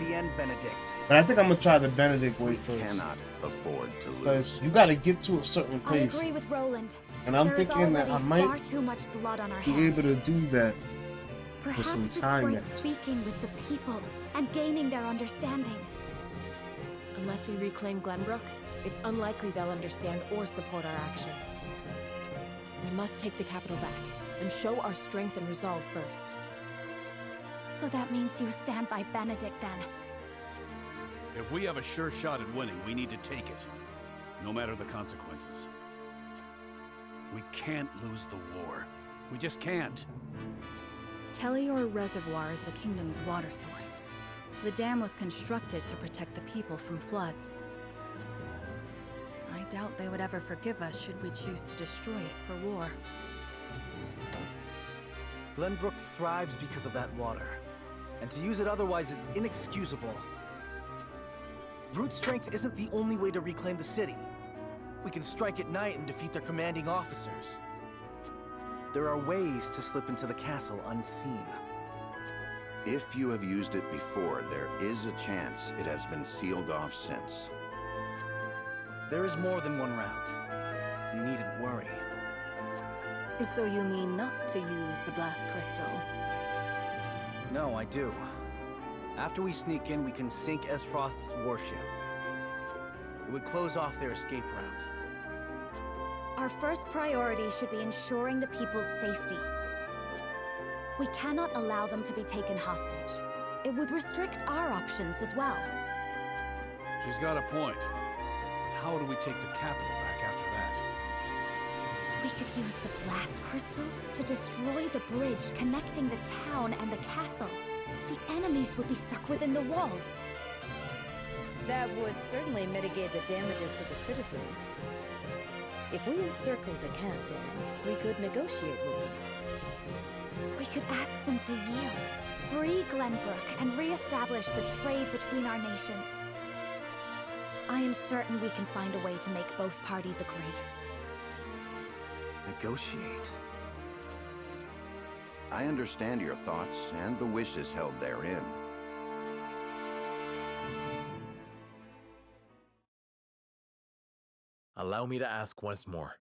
But I think I'm gonna try the Benedict way first. Cannot afford to lose. Because you gotta get to a certain place. I agree with Roland. And I'm There is thinking that I already might far too much blood on our be hands. able to do that for Perhaps some it's time worth yet. speaking with the people and gaining their understanding. Unless we reclaim Glenbrook, it's unlikely they'll understand or support our actions. We must take the capital back and show our strength and resolve first. So that means you stand by Benedict then. If we have a sure shot at winning, we need to take it, no matter the consequences. We can't lose the war. We just can't. Telior Reservoir is the kingdom's water source. The dam was constructed to protect the people from floods. I doubt they would ever forgive us should we choose to destroy it for war. Glenbrook thrives because of that water, and to use it otherwise is inexcusable. Brute strength isn't the only way to reclaim the city. We can strike at night and defeat their commanding officers. There are ways to slip into the castle unseen. If you have used it before, there is a chance it has been sealed off since. There is more than one route. You needn't worry. So you mean not to use the blast crystal? No, I do. After we sneak in, we can sink Esfrost's warship. It would close off their escape route. Our first priority should be ensuring the people's safety. We cannot allow them to be taken hostage. It would restrict our options as well. She's got a point. But how do we take the capital back after that? We could use the blast crystal to destroy the bridge connecting the town and the castle. The enemies would be stuck within the walls. That would certainly mitigate the damages to the citizens. If we encircle the castle, we could negotiate with them. We could ask them to yield, free Glenbrook, and re-establish the trade between our nations. I am certain we can find a way to make both parties agree. Negotiate? I understand your thoughts and the wishes held therein. Allow me to ask once more.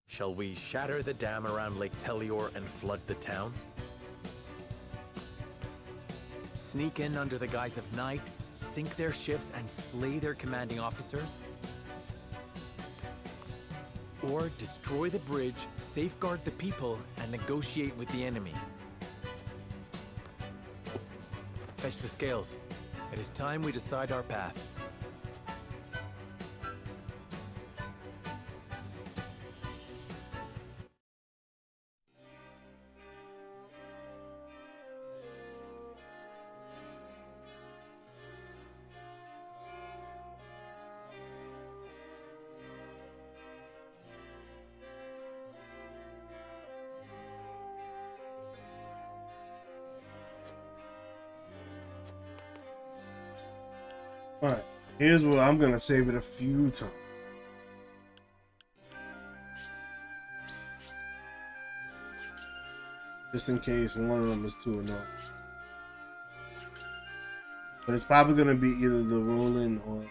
Shall we shatter the dam around Lake Telior and flood the town? Sneak in under the guise of night, sink their ships, and slay their commanding officers? Or destroy the bridge, safeguard the people, and negotiate with the enemy? Fetch the scales. It is time we decide our path. Alright, here's where I'm gonna save it a few times. Just in case one of them is too annoying. But it's probably gonna be either the Roland or...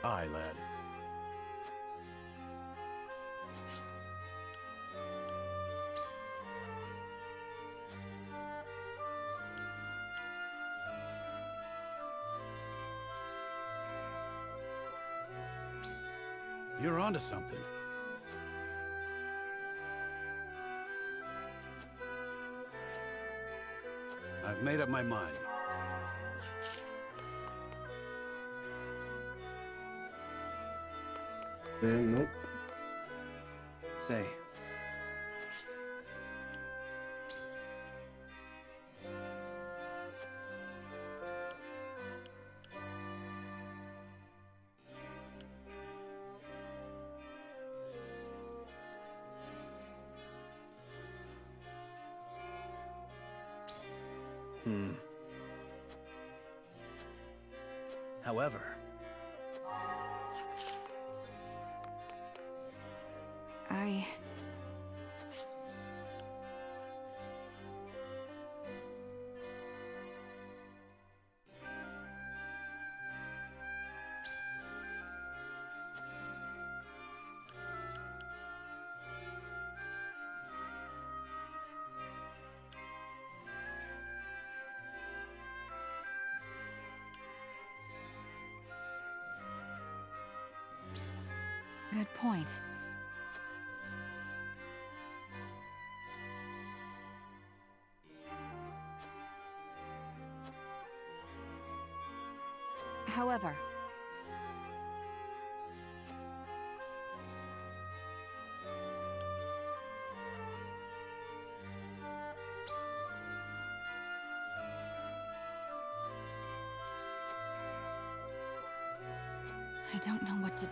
Aye, lad. You're onto something. I've made up my mind. Nope. Say. However, Good point. However, I don't know what to...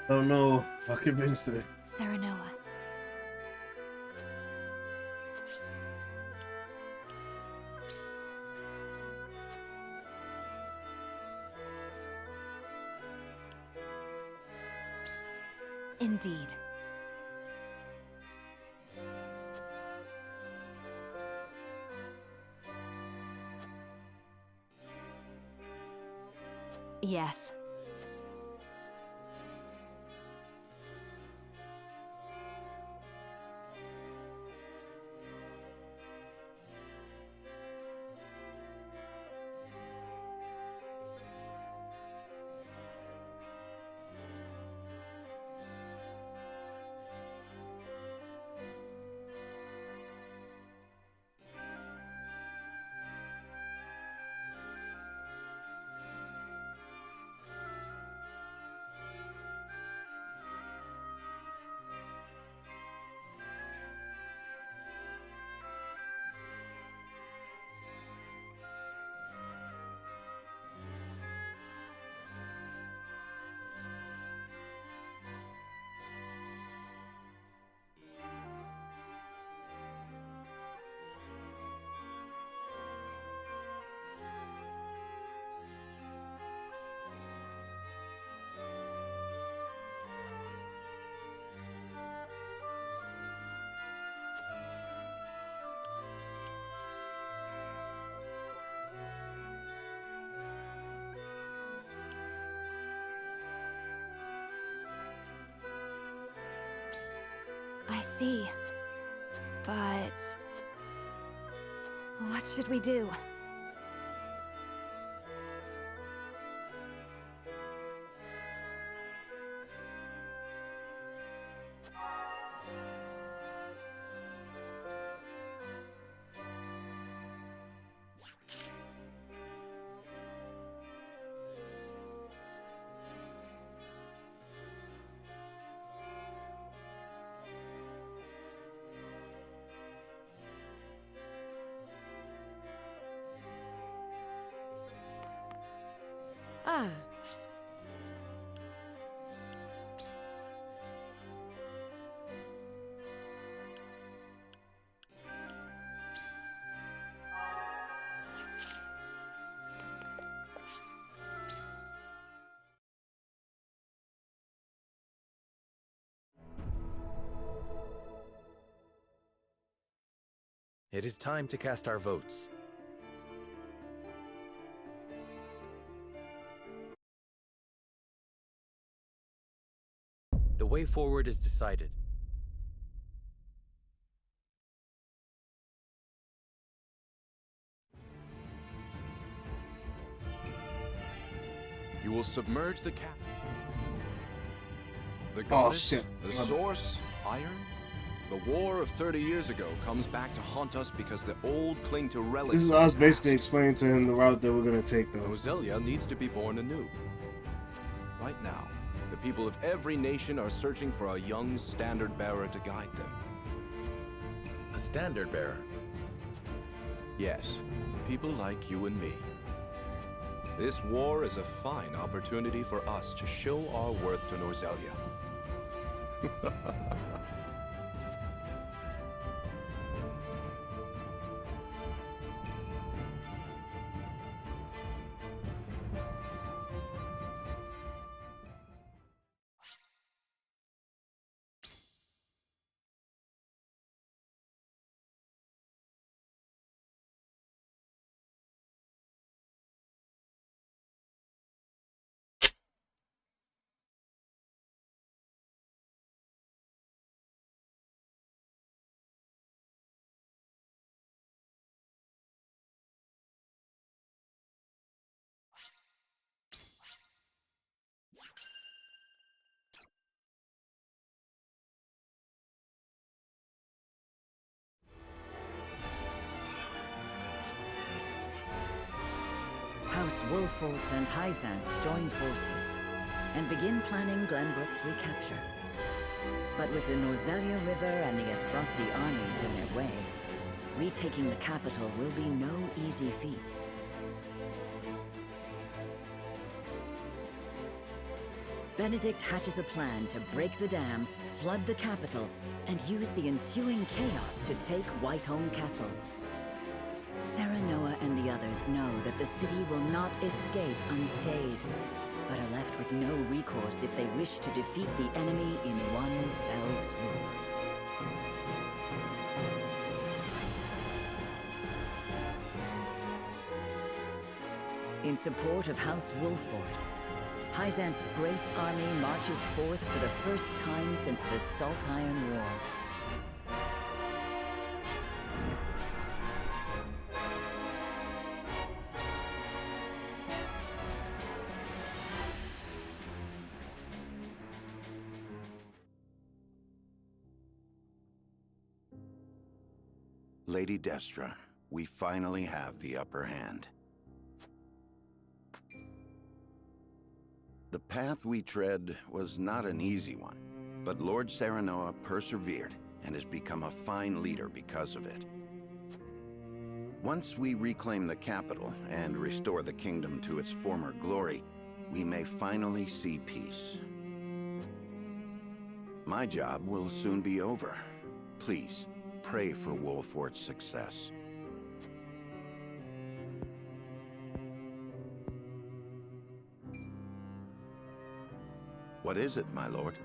I don't know if I convinced her. Serenoa. Indeed. Yes. I see. But... what should we do? It is time to cast our votes. The way forward is decided. You will submerge the cap. The Oh, goddess, shit. the source, iron. The war of 30 years ago comes back to haunt us because the old cling to relics. This is us basically explaining to him the route that we're gonna take, though. Noselia needs to be born anew. Right now, the people of every nation are searching for a young standard bearer to guide them. A standard bearer? Yes, people like you and me. This war is a fine opportunity for us to show our worth to Noselia. House Wolfort and Hyzant join forces and begin planning Glenbrook's recapture. But with the Noselia River and the Esfrosti armies in their way, retaking the capital will be no easy feat. Benedict hatches a plan to break the dam, flood the capital, and use the ensuing chaos to take Whiteholm Castle. Serenoa and the others know that the city will not escape unscathed, but are left with no recourse if they wish to defeat the enemy in one fell swoop. In support of House Wolfort, Hyzant's great army marches forth for the first time since the Salt Iron War. Lady Destra, we finally have the upper hand. The path we tread was not an easy one, but Lord Serenoa persevered and has become a fine leader because of it. Once we reclaim the capital and restore the kingdom to its former glory, we may finally see peace. My job will soon be over. Please, pray for Wolfort's success. What is it, my lord?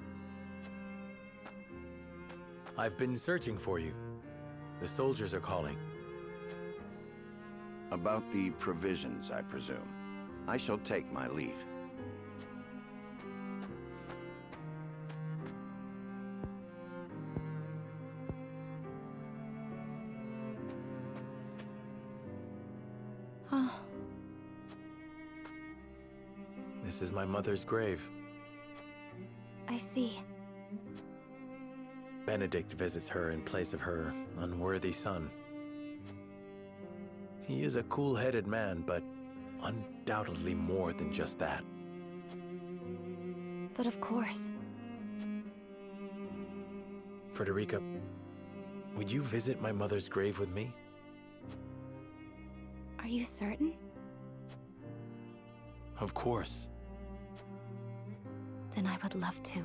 I've been searching for you. The soldiers are calling. About the provisions, I presume. I shall take my leave. Oh. This is my mother's grave. I see. Benedict visits her in place of her unworthy son. He is a cool-headed man, but undoubtedly more than just that. But of course. Frederica, would you visit my mother's grave with me? Are you certain? Of course. Then I would love to.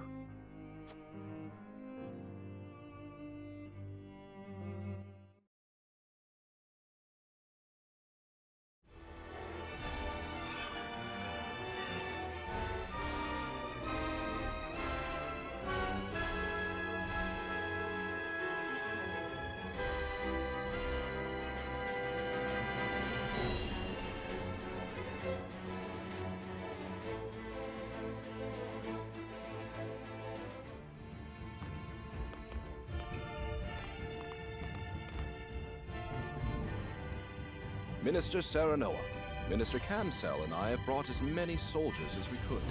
Minister Serenoa, Minister Kamsel and I have brought as many soldiers as we could.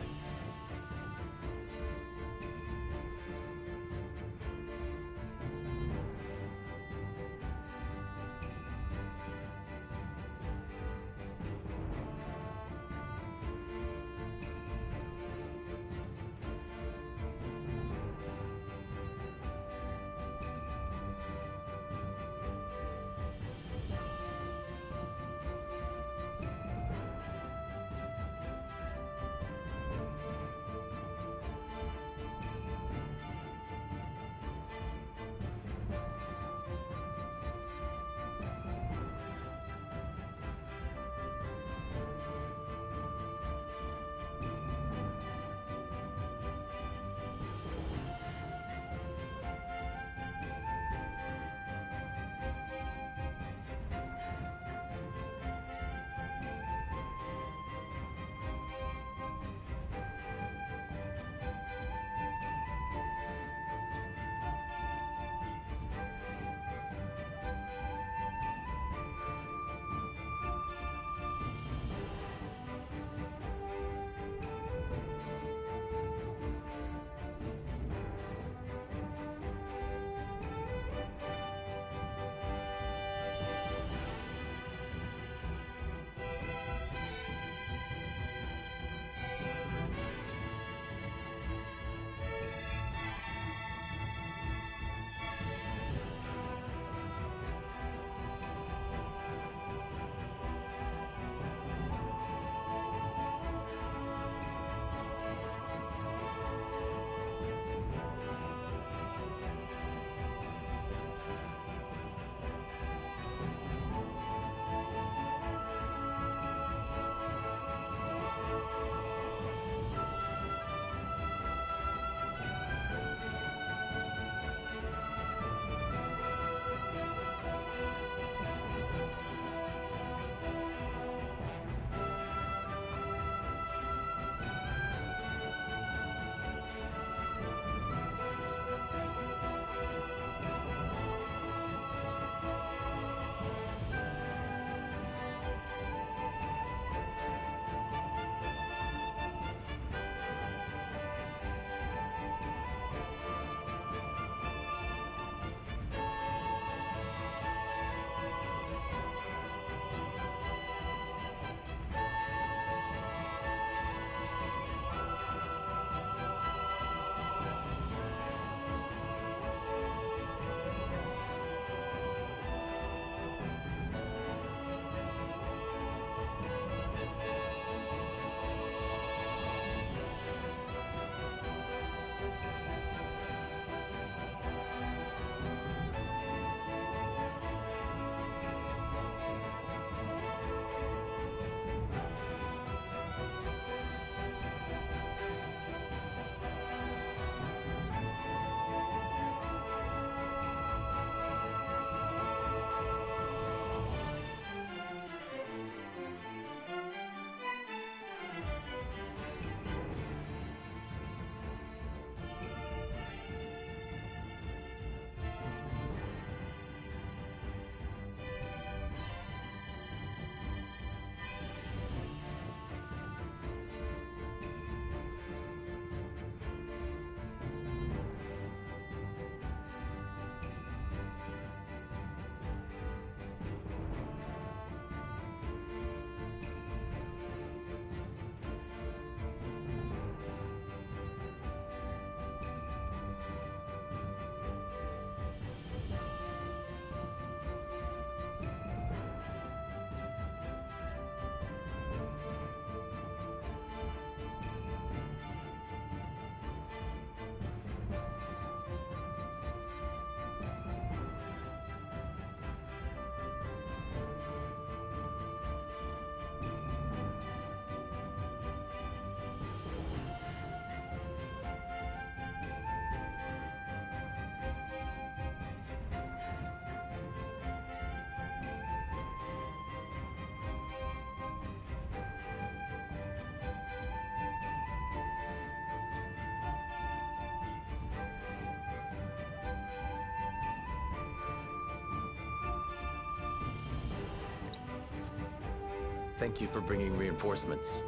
Thank you for bringing reinforcements.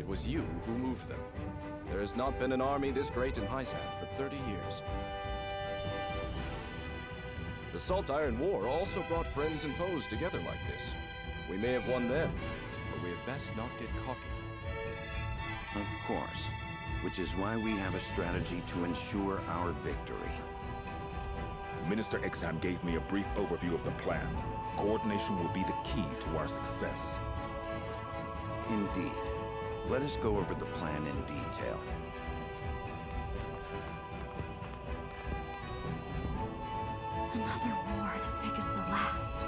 It was you who moved them. There has not been an army this great in Hyzant for 30 years. The Salt-Iron War also brought friends and foes together like this. We may have won then, but we had best not get cocky. Of course, which is why we have a strategy to ensure our victory. Minister Exham gave me a brief overview of the plan. Coordination will be the key to our success. Indeed. Let us go over the plan in detail. Another war as big as the last.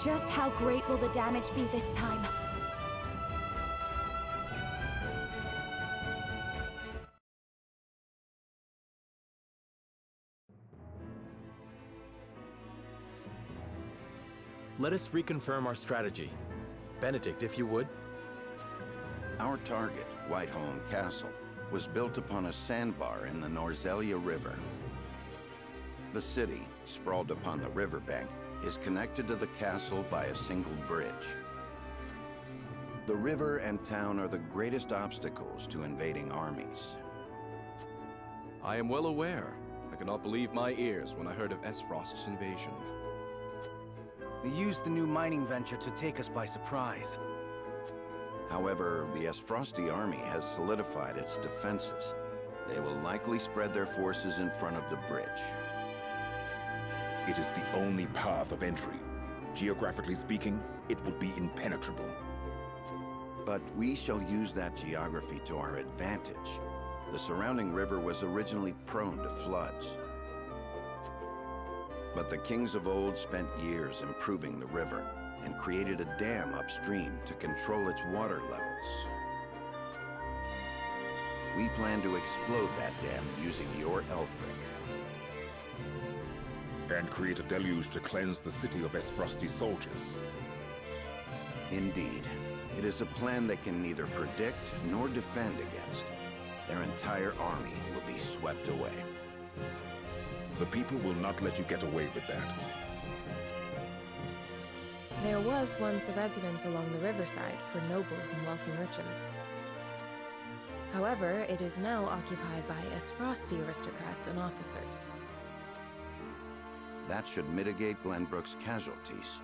Just how great will the damage be this time? Let us reconfirm our strategy. Benedict, if you would. Our target, Whiteholm Castle, was built upon a sandbar in the Norzelia River. The city, sprawled upon the riverbank, is connected to the castle by a single bridge. The river and town are the greatest obstacles to invading armies. I am well aware. I cannot believe my ears when I heard of Esfrost's invasion. They used the new mining venture to take us by surprise. However, the Esfrosti army has solidified its defenses. They will likely spread their forces in front of the bridge. It is the only path of entry. Geographically speaking, it would be impenetrable. But we shall use that geography to our advantage. The surrounding river was originally prone to floods. But the kings of old spent years improving the river and created a dam upstream to control its water levels. We plan to explode that dam using your Elfric. And create a deluge to cleanse the city of Esfrosti soldiers. Indeed. It is a plan they can neither predict nor defend against. Their entire army will be swept away. The people will not let you get away with that. There was once a residence along the riverside for nobles and wealthy merchants. However, it is now occupied by Esfrosti aristocrats and officers. That should mitigate Glenbrook's casualties.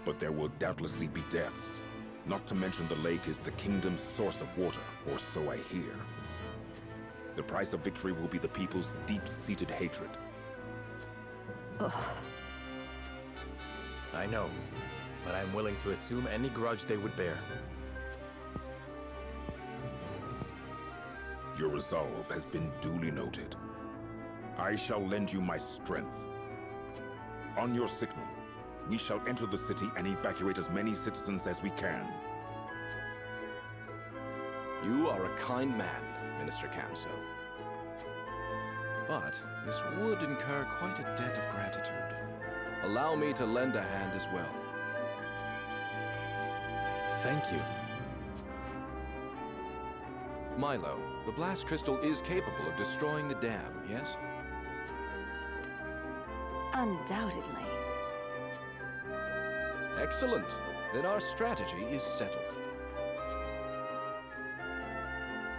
But there will doubtlessly be deaths. Not to mention the lake is the kingdom's source of water, or so I hear. The price of victory will be the people's deep-seated hatred. Ugh. I know, but I'm willing to assume any grudge they would bear. Your resolve has been duly noted. I shall lend you my strength. On your signal, we shall enter the city and evacuate as many citizens as we can. You are a kind man, Minister Kamso. But this would incur quite a debt of gratitude. Allow me to lend a hand as well. Thank you. Milo, the blast crystal is capable of destroying the dam, yes? Undoubtedly. Excellent. Then our strategy is settled.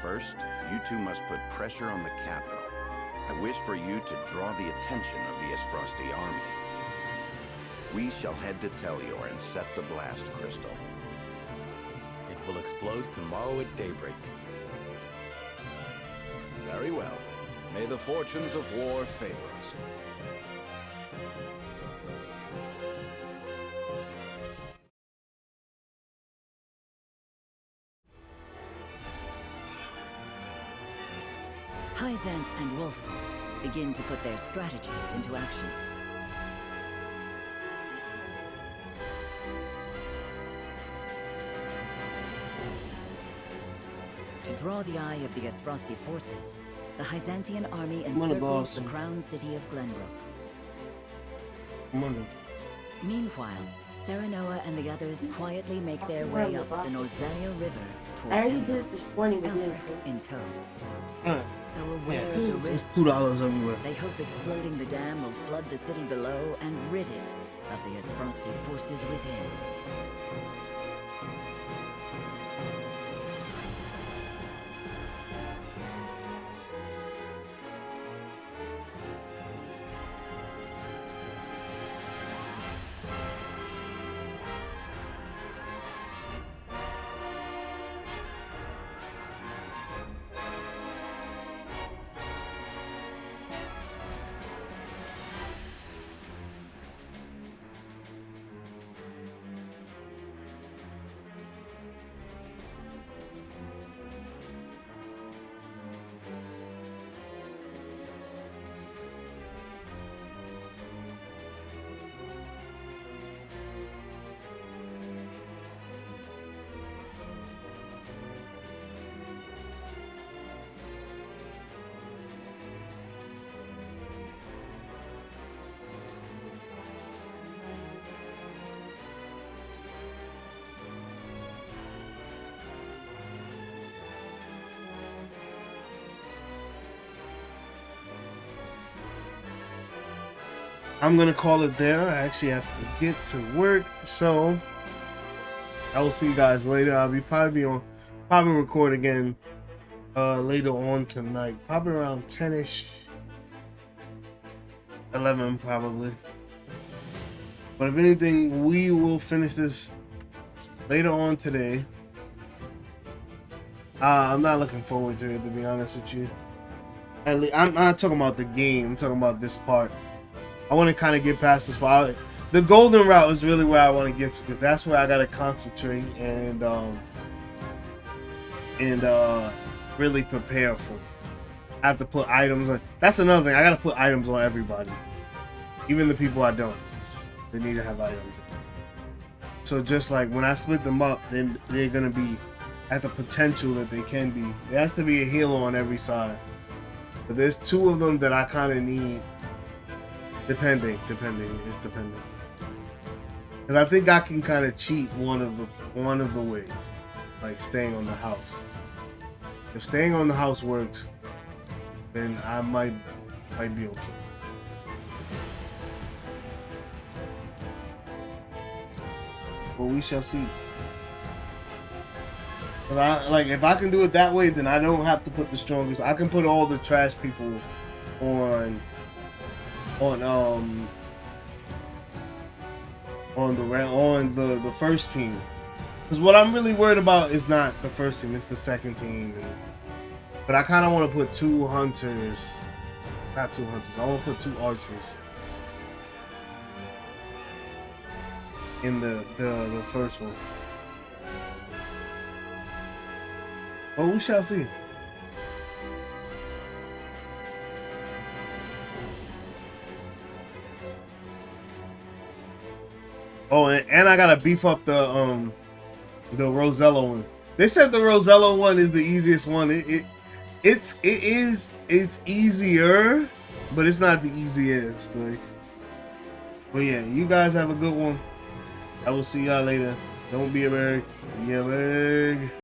First, you two must put pressure on the capital. I wish for you to draw the attention of the Esfrosti army. We shall head to Telior and set the blast crystal. It will explode tomorrow at daybreak. Very well. May the fortunes of war favor us. Hyzant and Wolford begin to put their strategies into action. To draw the eye of the Esfrosti forces, the Hyzantian army encircles the crown city of Glenbrook. Meanwhile, Serenoa and the others quietly make their way up the Norzelia River toward I already Telio, did it this morning with Elfric you. in tow. Alright. Though aware Yeah, of the it's risks, $2 everywhere. they hope exploding the dam will flood the city below and rid it of the Asfrosti forces within. I'm gonna call it there. I actually have to get to work, so I will see you guys later. I'll be probably record again later on tonight, probably around 10ish, 11 probably. But if anything, we will finish this later on today. I'm not looking forward to it, to be honest with you. At least, I'm not talking about the game. I'm talking about this part. I want to kind of get past this part. The golden route is really where I want to get to, because that's where I gotta concentrate and really prepare for. I have to put items on. That's another thing. I gotta put items on everybody, even the people I don't use. They need to have items. So just like when I split them up, then they're gonna be at the potential that they can be. There has to be a healer on every side. But there's two of them that I kind of need. Depending. Because I think I can kind of cheat one of the ways, like staying on the house. If staying on the house works, then I might be okay. But we shall see. If I can do it that way, then I don't have to put the strongest. I can put all the trash people on the first team, because what I'm really worried about is not the first team, it's the second team. But I kind of want to put not two hunters. I want to put 2 archers in the first one. But we shall see. Oh, and I gotta beef up the Rosella one. They said the Rosella one is the easiest one. It's easier, but it's not the easiest. But yeah, you guys have a good one. I will see y'all later. Don't be a berg. Be a berg.